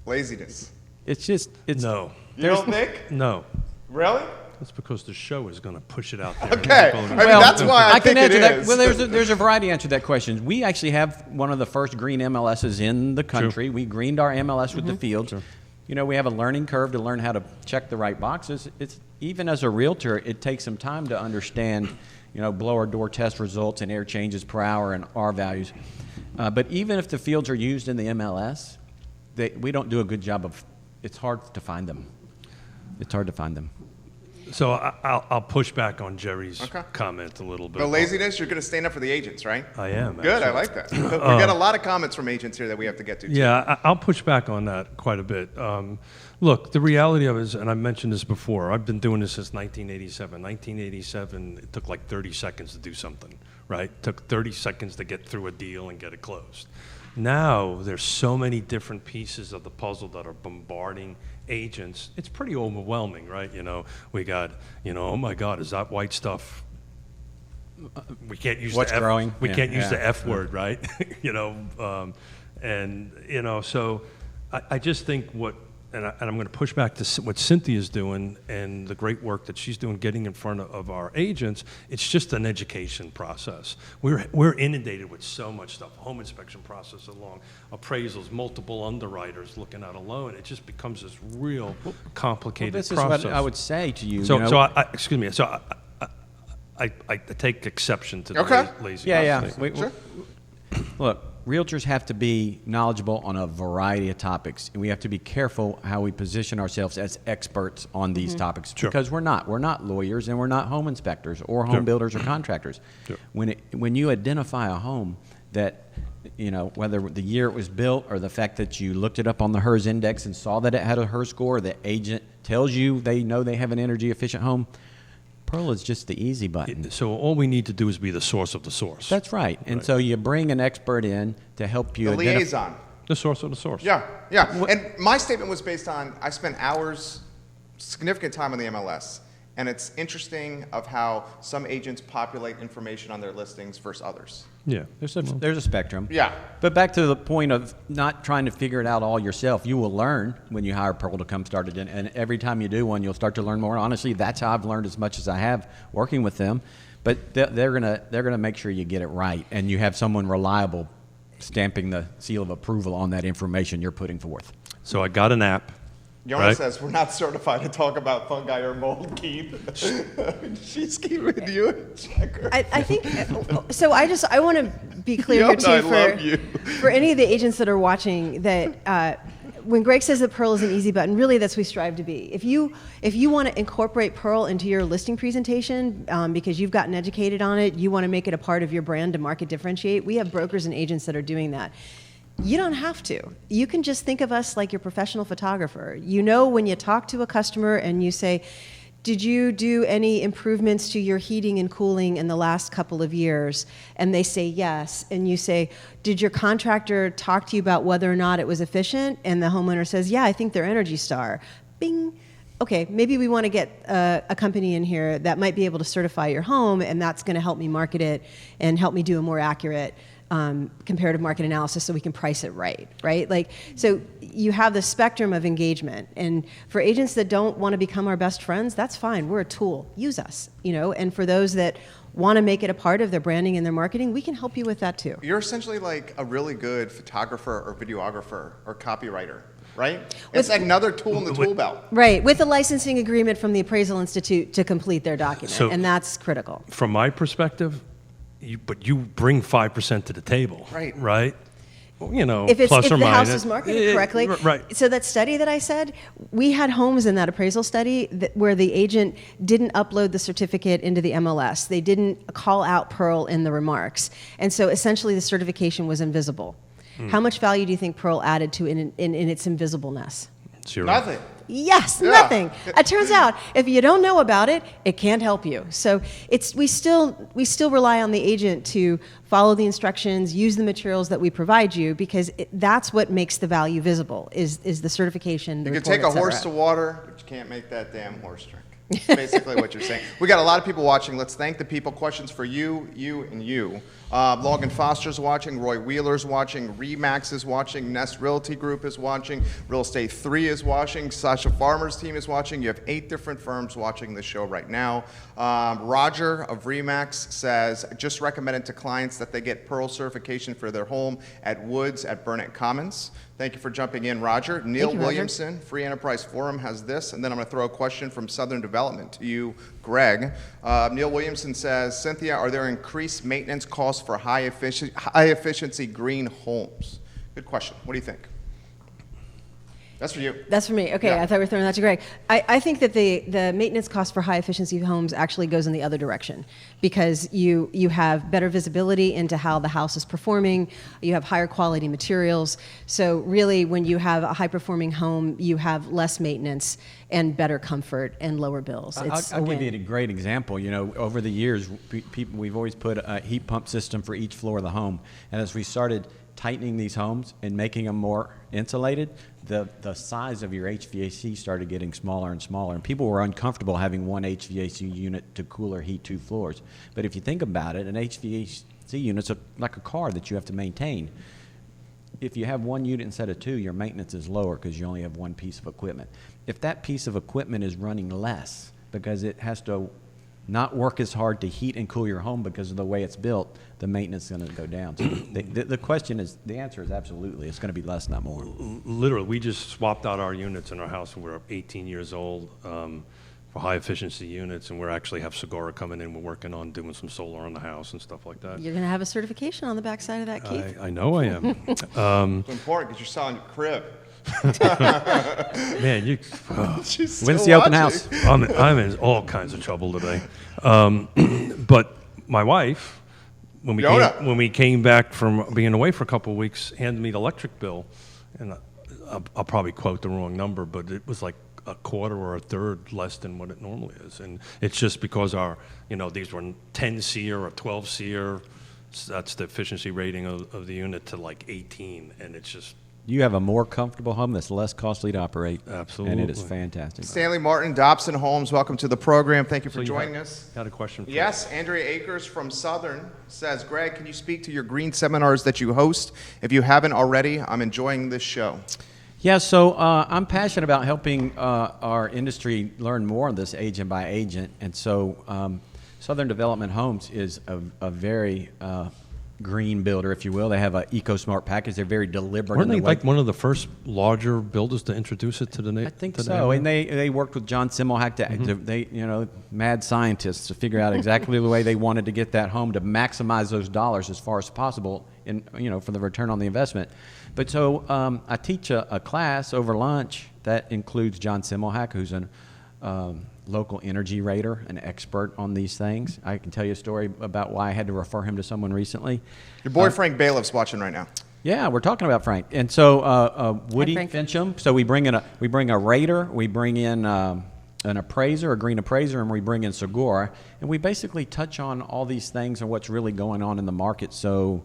Laziness. It's No. You don't think? No. Really? That's because the show is going to push it out there. Okay. I mean, that's why I can think it answer that. is. Well, there's a variety of answer to that question. We actually have one of the first green MLSs in the country. We greened our MLS with the fields. You know, we have a learning curve to learn how to check the right boxes. It's even as a realtor, it takes some time to understand, you know, blower door test results and air changes per hour and R values. But even if the fields are used in the MLS, we don't do a good job of. It's hard to find them. It's hard to find them. So I'll push back on Jerry's comment a little bit. The laziness, you're going to stand up for the agents, right? I am. Good, I actually. like that. We get a lot of comments from agents here that we have to get to. Too. Yeah, I'll push back on that quite a bit. Look, the reality of it is, and I mentioned this before, I've been doing this since 1987. 1987, it took like 30 seconds to do something, right? It took 30 seconds to get through a deal and get it closed. Now, there's so many different pieces of the puzzle that are bombarding agents. It's pretty overwhelming, right? You know, we got, you know, oh my God, is that white stuff? We can't use What's the F. growing? We can't use the F Yeah. word, right? You know, and you know, so I just think and I'm going to push back to what Cynthia's doing and the great work that she's doing, getting in front of our agents. It's just an education process. We're inundated with so much stuff. Home inspection process along, appraisals, multiple underwriters looking at a loan. It just becomes this real complicated This process. is what I would say to you. So, you know, excuse me. So I take exception to the lazy. yeah. Sure. Look, realtors have to be knowledgeable on a variety of topics, and we have to be careful how we position ourselves as experts on these topics, because we're not lawyers, and we're not home inspectors or home builders or contractors. When you identify a home that, you know, whether the year it was built or the fact that you looked it up on the HERS index and saw that it had a HERS score, the agent tells you they know they have an energy efficient home, Pearl is just the easy button. So all we need to do is be the source of the source. That's right. And so you bring an expert in to help you The liaison. The source of the source. Yeah. And my statement was based on, I spent hours, significant time on the MLS, and it's interesting of how some agents populate information on their listings versus others. Yeah. There's a spectrum. Yeah. But back to the point of not trying to figure it out all yourself. You will learn when you hire Pearl to come start it in, and every time you do one, you'll start to learn more. Honestly, that's how I've learned as much as I have working with them. But they're gonna make sure you get it right, and you have someone reliable stamping the seal of approval on that information you're putting forth. So I got an app. Yonna says, we're not certified to talk about fungi or mold, Keith. She's keeping you in check. I think so. I want to be clear here Yonna, I too love you. for any of the agents that are watching that when Greg says that Pearl is an easy button, really that's what we strive to be. If you want to incorporate Pearl into your listing presentation because you've gotten educated on it, you want to make it a part of your brand to market differentiate. We have brokers and agents that are doing that. You don't have to. You can just think of us like your professional photographer. You know, when you talk to a customer and you say, did you do any improvements to your heating and cooling in the last couple of years? And they say yes. And you say, did your contractor talk to you about whether or not it was efficient? And the homeowner says, yeah, I think they're Energy Star. Bing. Okay, maybe we want to get a company in here that might be able to certify your home, and that's going to help me market it and help me do a more accurate comparative market analysis so we can price it right? Like, so you have the spectrum of engagement. And for agents that don't want to become our best friends, that's fine. We're a tool. Use us, you know. And for those that want to make it a part of their branding and their marketing, we can help you with that too. You're essentially like a really good photographer or videographer or copywriter, right? It's another tool in the tool belt. Right, with a licensing agreement from the Appraisal Institute to complete their document, So- and that's critical. From my perspective, but you bring 5% to the table. Right. Right? if plus or the house minus. is marketed correctly. Right. So that study that I said, we had homes in that appraisal study where the agent didn't upload the certificate into the MLS. They didn't call out Pearl in the remarks. And so essentially the certification was invisible. How much value do you think Pearl added to in its invisibleness? Zero. Nothing. Yes, Yeah. nothing. It turns out if you don't know about it, it can't help you. So we still rely on the agent to follow the instructions, use the materials that we provide you, because that's what makes the value visible is the certification. You can take a horse to water, but you can't make that damn horse drink. That's basically what you're saying. We got a lot of people watching. Let's thank the people. Questions for you, and you. Logan Foster's watching. Roy Wheeler's watching. Remax is watching. Nest Realty Group is watching. Real Estate 3 is watching. Sasha Farmer's team is watching. You have 8 different firms watching the show right now. Roger of Remax says, just recommended to clients that they get Pearl certification for their home at Woods at Burnett Commons. Thank you for jumping in, Roger. Neil Roger. Williamson, Free Enterprise Forum, has this, and then I'm going to throw a question from Southern Development to you, Greg. Neil Williamson says, Cynthia, are there increased maintenance costs for high efficiency green homes? Good question. What do you think? That's for you. That's for me. Okay, Yeah. I thought we were throwing that to Greg. I think that the maintenance cost for high efficiency homes actually goes in the other direction, because you have better visibility into how the house is performing. You have higher quality materials. So really, when you have a high performing home, you have less maintenance and better comfort and lower bills. It's I'll a give win. you a great example. Over the years, we've always put a heat pump system for each floor of the home, and as we started tightening these homes and making them more insulated, the size of your HVAC started getting smaller and smaller, and people were uncomfortable having one HVAC unit to cool or heat 2 floors. But if you think about it, an HVAC unit's like a car that you have to maintain. If you have 1 unit instead of 2, your maintenance is lower because you only have 1 piece of equipment. If that piece of equipment is running less because it has to not work as hard to heat and cool your home because of the way it's built, the maintenance is going to go down. So the answer is absolutely. It's going to be less, not more. Literally, we just swapped out our units in our house when we were 18 years old for high efficiency units, and we actually have Segura coming in. We're working on doing some solar on the house and stuff like that. You're going to have a certification on the backside of that, Keith. I know I am. It's important because you're selling your crib. Man, She's When's still the open watching. house? I'm in all kinds of trouble today. But my wife, when Yonna. we came back from being away for a couple of weeks, handed me the electric bill, and I'll probably quote the wrong number, but it was like a quarter or a third less than what it normally is, and it's just because these were 10 SEER or 12 SEER. That's the efficiency rating of the unit to like 18, and it's just. You have a more comfortable home that's less costly to operate. Absolutely. And it is fantastic. Stanley Martin, Dobson Homes, welcome to the program. Thank you for So you joining had- us. Got a question for Yes, Andrea Akers from Southern says, Greg, can you speak to your green seminars that you host? If you haven't already, I'm enjoying this show. Yeah, so I'm passionate about helping our industry learn more of this agent by agent. And so Southern Development Homes is a very green builder, if you will. They have an EcoSmart package. They're very deliberate. Weren't in they the way like one of the first larger builders to introduce it to the I think to the so, area? and they worked with John Simmelhack they mad scientists to figure out exactly the way they wanted to get that home to maximize those dollars as far as possible, for the return on the investment. But so I teach a class over lunch that includes John Simmelhack, who's an local energy rater, an expert on these things. I can tell you a story about why I had to refer him to someone recently. Your boy Frank Bailiff's watching right now. Yeah, we're talking about Frank, and so Woody Frank. Fincham. So we bring in a rater, we bring in an appraiser, a green appraiser, and we bring in Segura, and we basically touch on all these things and what's really going on in the market, so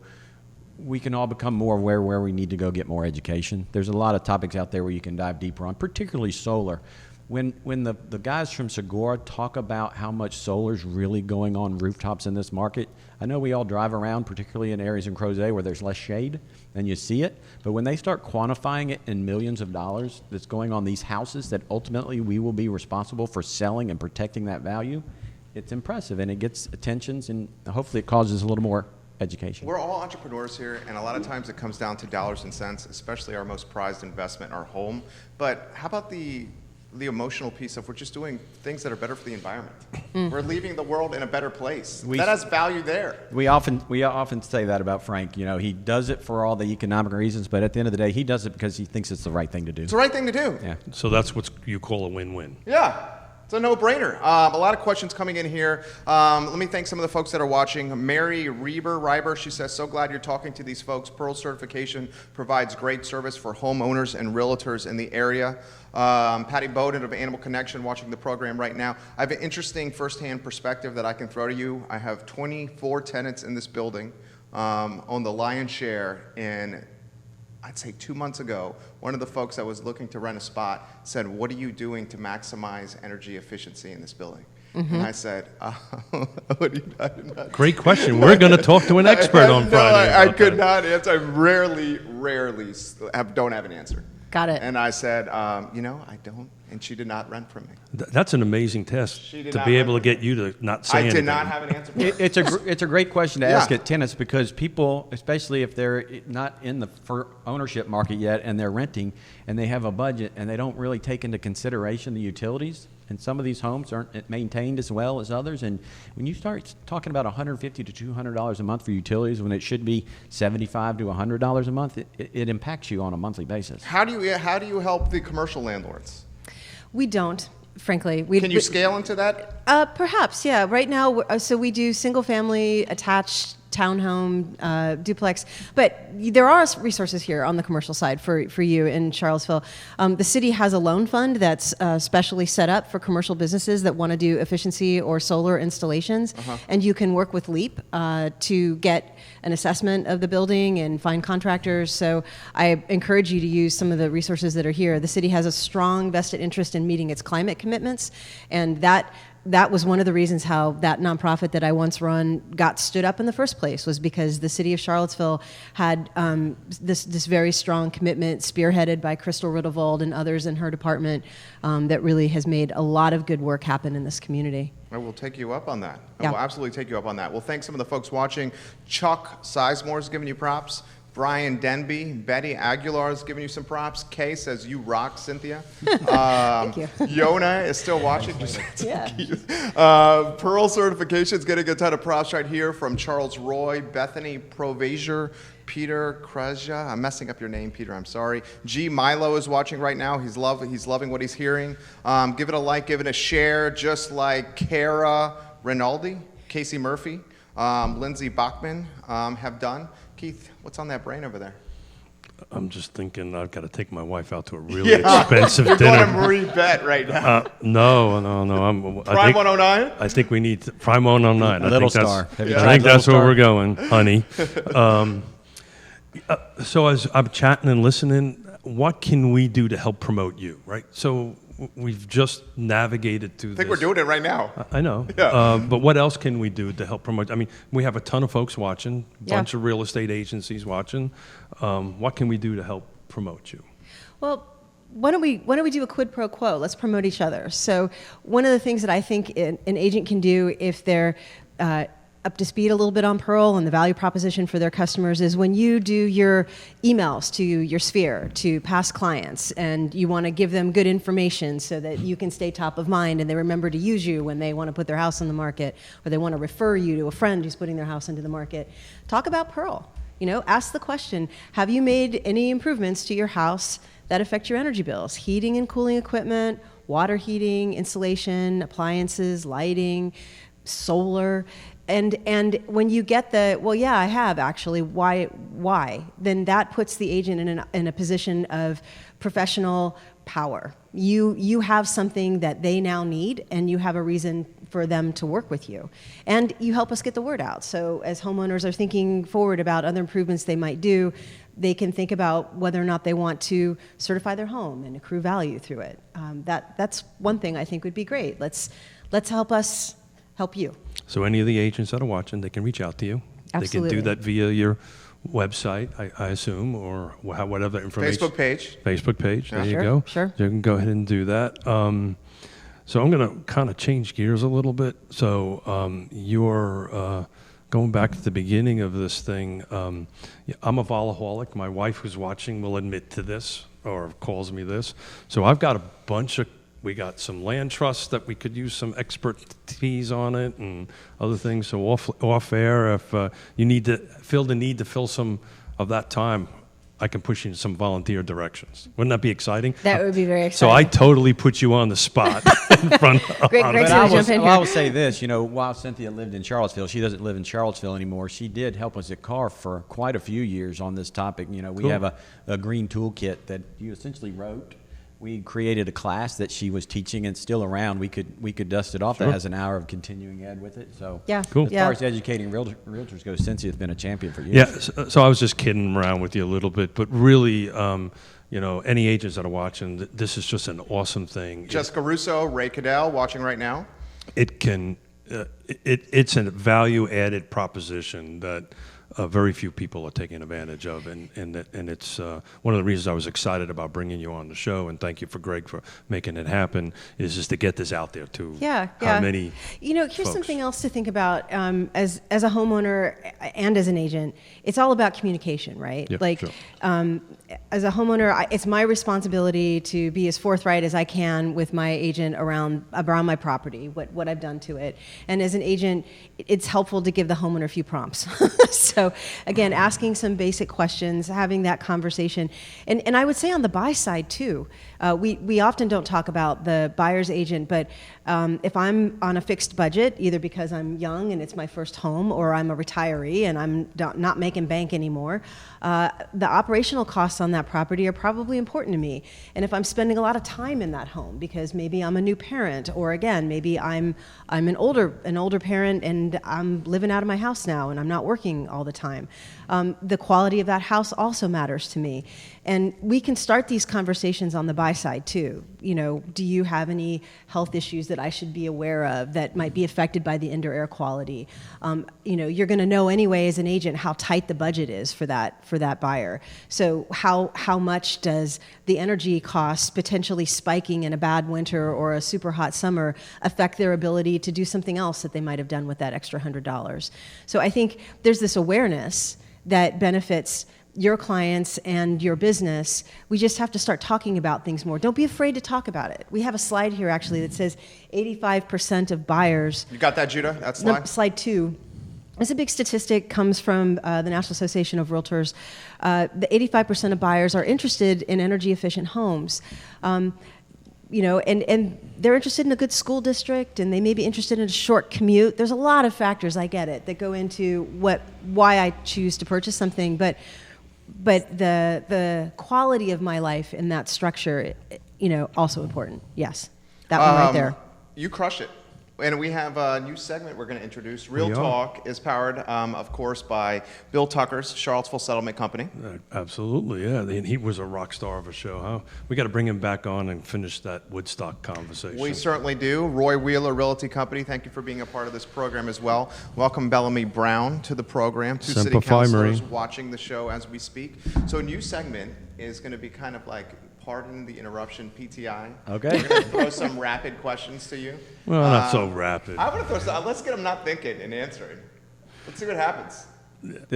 we can all become more aware where we need to go get more education. There's a lot of topics out there where you can dive deeper on, particularly solar. When the guys from Segura talk about how much solar is really going on rooftops in this market, I know we all drive around, particularly in areas in Crozet where there's less shade, and you see it. But when they start quantifying it in millions of dollars that's going on these houses that ultimately we will be responsible for selling and protecting that value, it's impressive, and it gets attentions, and hopefully it causes a little more education. We're all entrepreneurs here, and a lot of times it comes down to dollars and cents, especially our most prized investment, our home. But how about the the emotional piece of we're just doing things that are better for the environment. We're leaving the world in a better place. That has value there. We often say that about Frank. You know, he does it for all the economic reasons, but at the end of the day, he does it because he thinks it's the right thing to do. It's the right thing to do. Yeah. So that's what you call a win-win. Yeah. It's a no-brainer. A lot of questions coming in here. Let me thank some of the folks that are watching. Mary Reiber, she says, so glad you're talking to these folks. Pearl certification provides great service for homeowners and realtors in the area. Patty Bowden of Animal Connection watching the program right now. I have an interesting firsthand perspective that I can throw to you. I have 24 tenants in this building, own the lion's share, and I'd say 2 months ago, one of the folks that was looking to rent a spot said, what are you doing to maximize energy efficiency in this building? And I said, what do you, I did not. Great question. We're going to talk to an expert on Friday. I could not answer. I rarely don't have an answer. Got it. And I said, I don't. And she did not rent from me. That's an amazing test She did to not be rent able to from me. get you to not say I anything. did not have an answer for her. It's a great question to ask Yeah. at tenants because people, especially if they're not in the ownership market yet and they're renting and they have a budget and they don't really take into consideration the utilities, and some of these homes aren't maintained as well as others. And when you start talking about $150 to $200 a month for utilities when it should be $75 to $100 a month, it impacts you on a monthly basis. How do you help the commercial landlords? We don't, frankly. Can you scale into that? Perhaps, yeah. Right now, so we do single-family, attached, townhome, duplex, but there are resources here on the commercial side for you in Charlottesville. The city has a loan fund that's specially set up for commercial businesses that want to do efficiency or solar installations, and you can work with LEAP to get an assessment of the building and find contractors. So I encourage you to use some of the resources that are here. The city has a strong vested interest in meeting its climate commitments, and that was one of the reasons how that nonprofit that I once run got stood up in the first place, was because the city of Charlottesville had this very strong commitment spearheaded by Crystal Riddlevold and others in her department that really has made a lot of good work happen in this community. I will take you up on that. I Yeah. will absolutely take you up on that. Well, thanks some of the folks watching. Chuck Sizemore's giving you props. Brian Denby, Betty Aguilar's giving you some props. Kay says, you rock, Cynthia. Thank you. Yonna is still watching. Yeah. Pearl Certification's getting a ton of props right here from Charles Roy, Bethany Provazier, Peter Krajja. I'm messing up your name, Peter. I'm sorry. G. Milo is watching right now. He's loving what he's hearing. Give it a like, give it a share, just like Kara Rinaldi, Casey Murphy, Lindsay Bachman have done. Keith, what's on that brain over there? I'm just thinking I've got to take my wife out to a really expensive You're dinner. going to Marie Bet right now. No. Prime 109? I think we need Prime 109. Little Star. I think that's where we're going, honey. So as I'm chatting and listening, what can we do to help promote you, right? So we've just navigated through this. I think we're doing it right now. I know. Yeah. But what else can we do to help promote? I mean, we have a ton of folks watching, bunch of real estate agencies watching. What can we do to help promote you? Well, why don't we do a quid pro quo? Let's promote each other. So one of the things that I think an agent can do if they're up to speed a little bit on Pearl and the value proposition for their customers is when you do your emails to your sphere, to past clients, and you want to give them good information so that you can stay top of mind and they remember to use you when they want to put their house on the market or they want to refer you to a friend who's putting their house into the market, talk about Pearl. Ask the question, have you made any improvements to your house that affect your energy bills? Heating and cooling equipment, water heating, insulation, appliances, lighting, solar. And when you get I have actually, why? Then that puts the agent in a position of professional power. You have something that they now need, and you have a reason for them to work with you. And you help us get the word out. So as homeowners are thinking forward about other improvements they might do, they can think about whether or not they want to certify their home and accrue value through it. That's one thing I think would be great. Let's help us help you. So any of the agents that are watching, they can reach out to you. Absolutely. They can do that via your website, I assume, or whatever information. Facebook page. There you go. Sure. You can go ahead and do that. So I'm going to kind of change gears a little bit. So you're going back to the beginning of this thing. I'm a volaholic. My wife who's watching will admit to this or calls me this. So I've got a bunch of we got some land trusts that we could use some expertise on it and other things. So off air, if you need to feel the need to fill some of that time, I can push you in some volunteer directions. Wouldn't that be exciting? That would be very So exciting. I totally put you on the spot in front of Greg's But gonna jump in I here. will say this, while Cynthia lived in Charlottesville, she doesn't live in Charlottesville anymore. She did help us at CAR for quite a few years on this topic. We Cool. have a green toolkit that you essentially wrote. We created a class that she was teaching and still around. We could dust it off. Sure. That has an hour of continuing ed with it. So Yeah. Cool. as Yeah. far as educating realtors go, Cynthia's been a champion for years. Yeah, so I was just kidding around with you a little bit, but really, any agents that are watching, this is just an awesome thing. Jessica Russo, Ray Cadell, watching right now. It can, it's a value-added proposition that very few people are taking advantage of, and it's one of the reasons I was excited about bringing you on the show, and thank you for Greg for making it happen, is just to get this out there to how many Here's folks. something else to think about. As a homeowner and as an agent, it's all about communication, right? Yeah, sure. As a homeowner, it's my responsibility to be as forthright as I can with my agent around my property, what I've done to it. And as an agent, it's helpful to give the homeowner a few prompts. So again, asking some basic questions, having that conversation. And I would say on the buy side too, we often don't talk about the buyer's agent, but if I'm on a fixed budget, either because I'm young and it's my first home, or I'm a retiree and I'm not making bank anymore, the operational costs on that property are probably important to me. And if I'm spending a lot of time in that home because maybe I'm a new parent, or again, maybe I'm an older parent and I'm living out of my house now and I'm not working all the time, the quality of that house also matters to me. And we can start these conversations on the buy side too. Do you have any health issues that I should be aware of that might be affected by the indoor air quality? You're going to know anyway as an agent how tight the budget is for that buyer. So how much does the energy costs potentially spiking in a bad winter or a super hot summer affect their ability to do something else that they might have done with that extra $100? So I think there's this awareness that benefits your clients and your business. We just have to start talking about things more. Don't be afraid to talk about it. We have a slide here actually that says 85% of buyers. You got that, Judah? That slide? No, slide 2. This is a big statistic, comes from the National Association of Realtors. The 85% of buyers are interested in energy efficient homes. And they're interested in a good school district, and they may be interested in a short commute. There's a lot of factors, I get it, that go into why I choose to purchase something, but the quality of my life in that structure, also important. Yes, that one right there. You crush it. And we have a new segment we're going to introduce. Real Talk is powered, of course, by Bill Tucker's Charlottesville Settlement Company. Absolutely, yeah. And he was a rock star of a show, huh? We got to bring him back on and finish that Woodstock conversation. We certainly do. Roy Wheeler Realty Company, thank you for being a part of this program as well. Welcome Bellamy Brown to the program. Two city councilors watching the show as we speak. So a new segment is going to be kind of like, pardon the interruption, PTI. Okay. We're going to throw some rapid questions to you. Well, not so rapid. I want to throw some, let's get them not thinking and answering. Let's see what happens.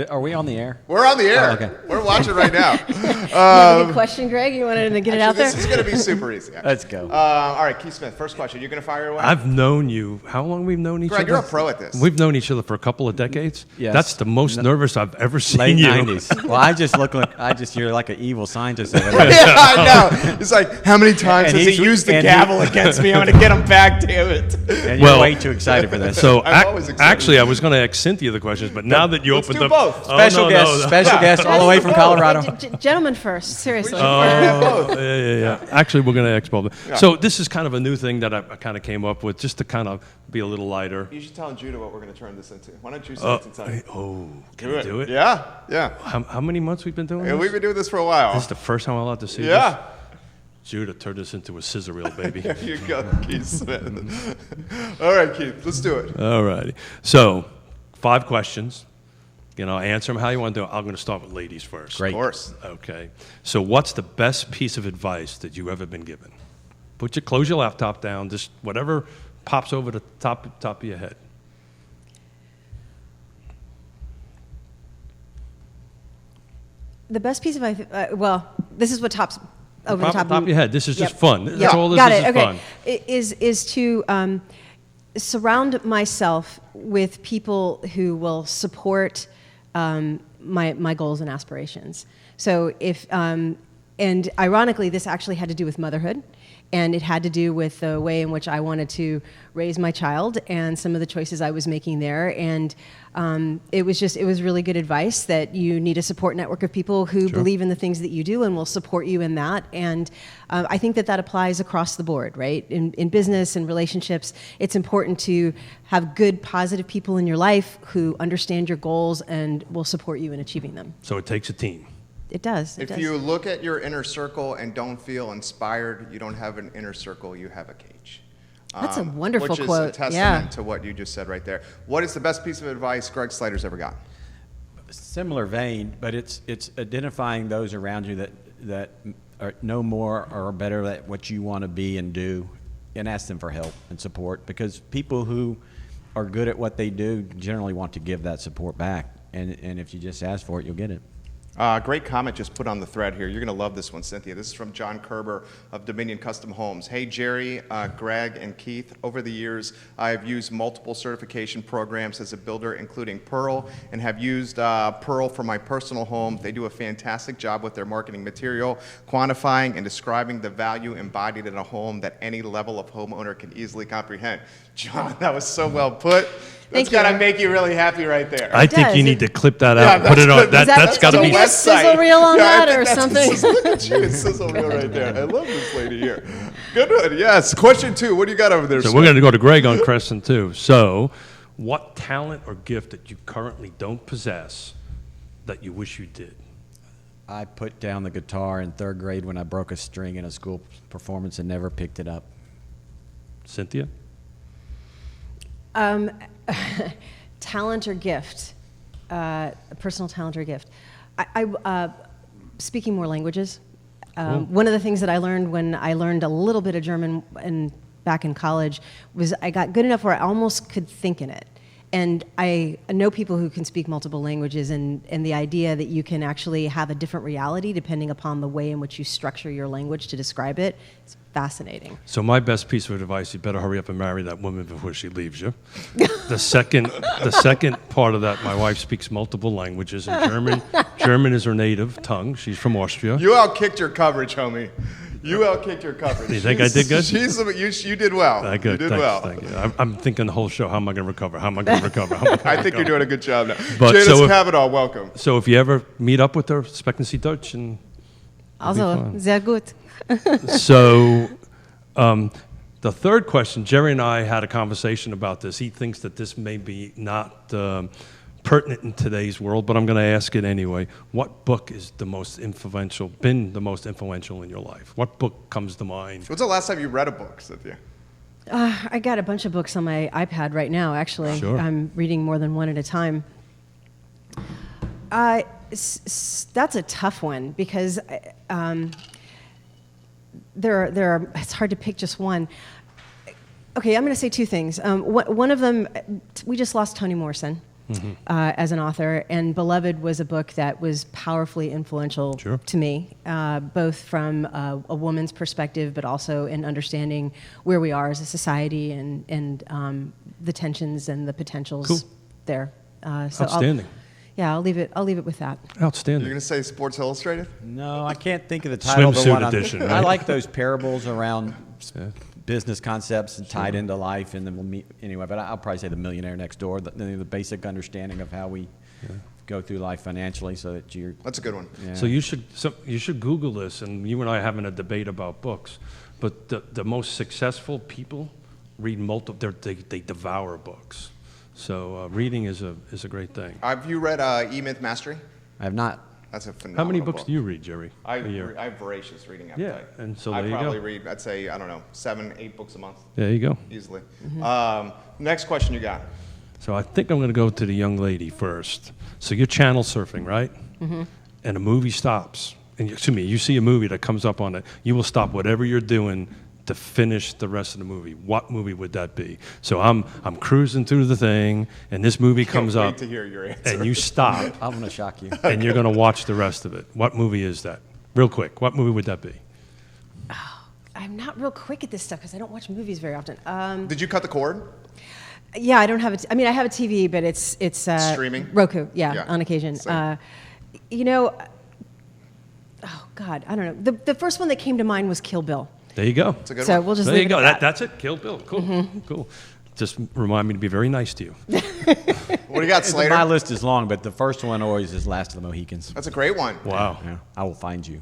Are we on the air? We're on the air. Oh, okay. We're watching right now. You have a good question, Greg? You wanted to get it out there? This is going to be super easy. Actually. Let's go. All right, Keith Smith, first question. You're going to fire away? I've known you. How long we've known each Greg, other? you're a pro at this. We've known each other for a couple of decades. Yes. That's the most nervous I've ever seen Late you. 90s. Well, I just look like you're like an evil scientist over there. Yeah, I know. It's like, how many times And has he he's- used the and he- gavel against me? I'm going to get him back, damn it. And you're Well- way too excited for this. So I'm always excited. actually, I was going to ask Cynthia the questions, but now that you Let's opened do up, both. Special guest all the way from Colorado. Gentlemen first, seriously. Yeah. Actually, we're going to ask both. So this is kind of a new thing that I kind of came up with, just to kind of be a little lighter. You should tell Judah what we're going to turn this into. Why don't you say it inside? Can I do it? Yeah. How many months we've been doing Yeah, this? we've been doing this for a while. This is the first time I'm allowed to see this? Yeah. Judah, turn this into a scissor reel, baby. There you go, Keith Smith. All right, Keith, let's do it. All righty. So 5 questions. Answer them how you want to do it. I'm going to start with ladies first. Great. Of course. Okay. So what's the best piece of advice that you've ever been given? Close your laptop down, just whatever pops over the top of your head. The best piece of advice, this is what over the top of your head. This is just fun. That's Yep. all this Got is it. Okay. fun. Is to surround myself with people who will support my goals and aspirations. So if and ironically, this actually had to do with motherhood, and it had to do with the way in which I wanted to raise my child and some of the choices I was making there. And it was really good advice that you need a support network of people who believe in the things that you do and will support you in that. And I think that applies across the board, right? In business and relationships, it's important to have good, positive people in your life who understand your goals and will support you in achieving them. So it takes a team. It does. If you look at your inner circle and don't feel inspired, you don't have an inner circle, you have a cage. That's a wonderful which quote. Which is a testament to what you just said right there. What is the best piece of advice Greg Slater's ever got? Similar vein, but it's identifying those around you that know more or are better at what you want to be and do, and ask them for help and support, because people who are good at what they do generally want to give that support back, and if you just ask for it, you'll get it. Great comment just put on the thread here. You're going to love this one, Cynthia. This is from John Kerber of Dominion Custom Homes. Hey, Jerry, Greg, and Keith. Over the years, I have used multiple certification programs as a builder, including Pearl, and have used Pearl for my personal home. They do a fantastic job with their marketing material, quantifying and describing the value embodied in a home that any level of homeowner can easily comprehend. John, that was so well put. That's got to make you really happy right there. I think you need to clip that out and put it on. That's got to be a sizzle reel on that or something. Look at you, it's sizzle reel right there. I love this lady here. Good one. Yes. Question 2. What do you got over there? So we're going to go to Greg on question 2. So, what talent or gift that you currently don't possess that you wish you did? I put down the guitar in 3rd grade when I broke a string in a school performance and never picked it up. Cynthia? Talent or gift, a personal talent or gift. I speaking more languages. One of the things that I learned when I learned a little bit of German back in college was I got good enough where I almost could think in it. And I know people who can speak multiple languages, and the idea that you can actually have a different reality depending upon the way in which you structure your language to describe it, it's fascinating. So my best piece of advice, you better hurry up and marry that woman before she leaves you. The second part of that, my wife speaks multiple languages, and German is her native tongue. She's from Austria. You outkicked your coverage, homie. You outkicked your coverage. You think I did good? You did well. Good. You did Thanks, well. Thank you. I'm thinking the whole show, how am I going to recover? I think you're doing a good job now. But Janice Kavanaugh, welcome. So if you ever meet up with her, sprechen Sie Deutsch? Also, sehr gut. So the third question, Jerry and I had a conversation about this. He thinks that this may be not pertinent in today's world, but I'm going to ask it anyway. What book is been the most influential in your life? What book comes to mind? When's the last time you read a book, Cynthia? I got a bunch of books on my iPad right now, actually. Sure. I'm reading more than one at a time. That's a tough one because it's hard to pick just one. Okay, I'm going to say 2 things. One of them, we just lost Toni Morrison. As an author, and Beloved was a book that was powerfully influential to me, both from a woman's perspective, but also in understanding where we are as a society and the tensions and the potentials there. So Outstanding. I'll leave it with that. Outstanding. You're going to say Sports Illustrated? No, I can't think of the title. Swimsuit edition. Right? I like those parables around business concepts and tied into life, and then we'll meet anyway. But I'll probably say The Millionaire Next Door, the basic understanding of how we go through life financially, so that you're. That's a good one. Yeah. So you should Google this, and you and I are having a debate about books. But the most successful people read multiple. They devour books. So reading is a great thing. Have you read E-Myth Mastery? I have not. That's a phenomenal How many books book. do you read, Jerry? I have voracious reading appetite. Yeah, and so there you go. I probably read, I'd say, 7, 8 books a month. There you go. Easily. Next question you got. So I think I'm going to go to the young lady first. So you're channel surfing, right? Mm-hmm. And a movie stops. And you see a movie that comes up on it. You will stop whatever you're doing to finish the rest of the movie. What movie would that be? So I'm cruising through the thing, and this movie comes up. Wait to hear your answer. And you stop. I'm going to shock you. And you're going to watch the rest of it. What movie is that? Real quick, what movie would that be? I'm not real quick at this stuff because I don't watch movies very often. Did you cut the cord? Yeah, I don't have I mean, I have a TV, but it's streaming? Roku. Yeah, Yeah, on occasion. same. You know, oh God, I don't know. The first one that came to mind was Kill Bill. There you go. It's a good So one. we'll just There leave you it go. at that. That's it. Kill Bill. Cool. Cool. Just remind me to be very nice to you. What do you got, Slater? My list is long, but the first one always is Last of the Mohicans. That's a great one. Wow. Yeah, I will find you.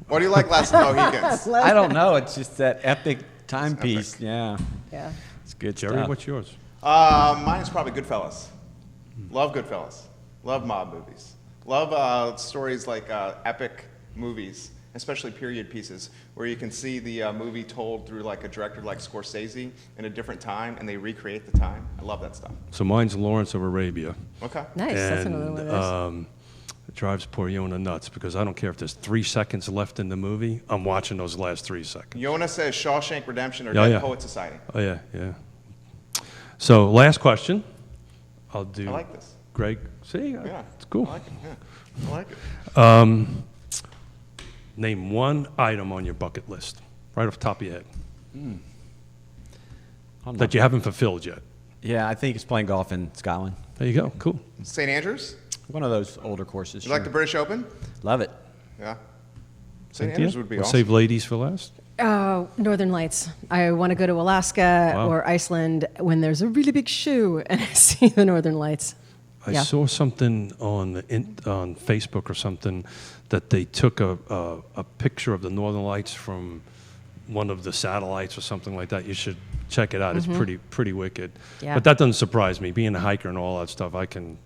What do you like, Last of the Mohicans? I don't know. It's just that epic timepiece. epic. Yeah, Yeah. it's good Jerry, stuff. what's yours? Mine is probably Goodfellas. Love Goodfellas. Love mob movies. Love stories like epic movies, especially period pieces, where you can see the movie told through like a director like Scorsese in a different time, and they recreate the time. I love that stuff. So mine's Lawrence of Arabia. Okay. Nice. That's another one of those. It drives poor Yonna nuts because I don't care if there's 3 seconds left in the movie. I'm watching those last 3 seconds. Yonna says Shawshank Redemption or Oh, Dead yeah. Poet Society. Oh, yeah, yeah. So last question. I'll do. I like this. Greg, see? Yeah. It's cool. I like it. Yeah. I like it. Name one item on your bucket list, right off the top of your head, that you haven't fulfilled yet. Yeah, I think it's playing golf in Scotland. There you go. Cool. St. Andrews? One of those older courses. You like the British Open? Love it. Yeah. St. Cynthia? Andrews would be We'll awesome. save ladies for last. Oh, Northern Lights. I want to go to Alaska Wow. or Iceland when there's a really big shoe and I see the Northern Lights. I Yeah. saw something on Facebook or something that they took a picture of the Northern Lights from one of the satellites or something like that. You should check it out. It's pretty wicked. Yeah. But that doesn't surprise me. Being a hiker and all that stuff, I can.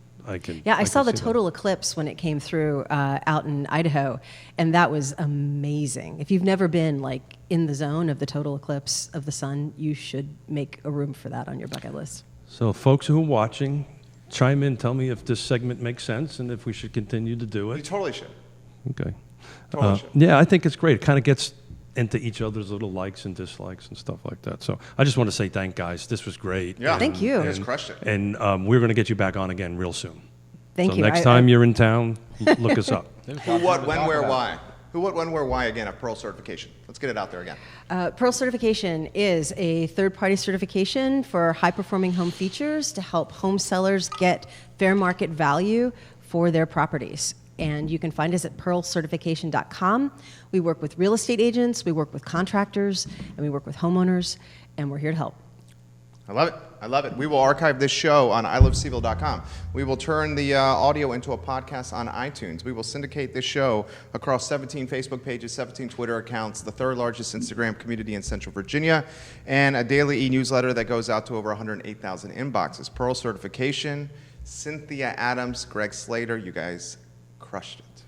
Yeah, I saw the can see total eclipse when it came through out in Idaho, and that was amazing. If you've never been like in the zone of the total eclipse of the sun, you should make a room for that on your bucket list. that. So, folks who are watching, chime in. Tell me if this segment makes sense and if we should continue to do You it. totally should. Okay. Totally should. Yeah, I think it's great. It kind of gets into each other's little likes and dislikes and stuff like that. So I just want to say thank guys. This was great. Yeah. Thank you. You guys crushed it. And we're going to get you back on again real soon. Thank so you. next time you're in town, look us up. Who, what, when, where, why? Who, what, when, where, why again of Pearl certification? Let's get it out there again. Pearl certification is a third-party certification for high-performing home features to help home sellers get fair market value for their properties. And you can find us at pearlcertification.com. We work with real estate agents, we work with contractors, and we work with homeowners, and we're here to help. I love it. I love it. We will archive this show on ilovecville.com. We will turn the audio into a podcast on iTunes. We will syndicate this show across 17 Facebook pages, 17 Twitter accounts, the third largest Instagram community in Central Virginia, and a daily e-newsletter that goes out to over 108,000 inboxes. Pearl certification, Cynthia Adams, Greg Slater, you guys crushed it today.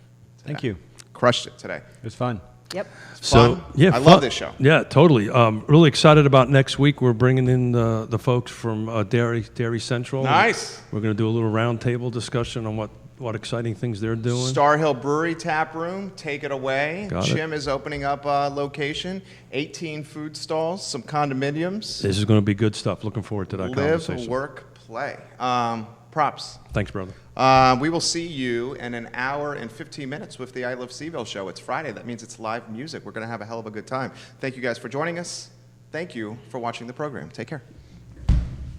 Thank you. Crushed it today. It was fun. Yep. Fun. I love this show. Yeah, totally. Really excited about next week. We're bringing in the folks from Dairy Central. Nice. We're going to do a little roundtable discussion on what exciting things they're doing. Star Hill Brewery Tap Room, take it away. Got it. Chim is opening up a location, 18 food stalls, some condominiums. This is going to be good stuff. Looking forward to that Live, conversation. work, play. Props. Thanks, brother. We will see you in an hour and 15 minutes with the I Love CVille show. It's Friday. That means it's live music. We're going to have a hell of a good time. Thank you guys for joining us. Thank you for watching the program. Take care.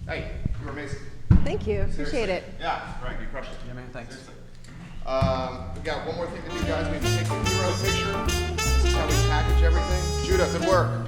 Hey, you were amazing. Thank you. Appreciate it. Yeah, Greg, you crushed it. Yeah, man, thanks. Seriously. We got one more thing to do, guys. We need to take a hero picture. This is how we package everything. Judah, good work.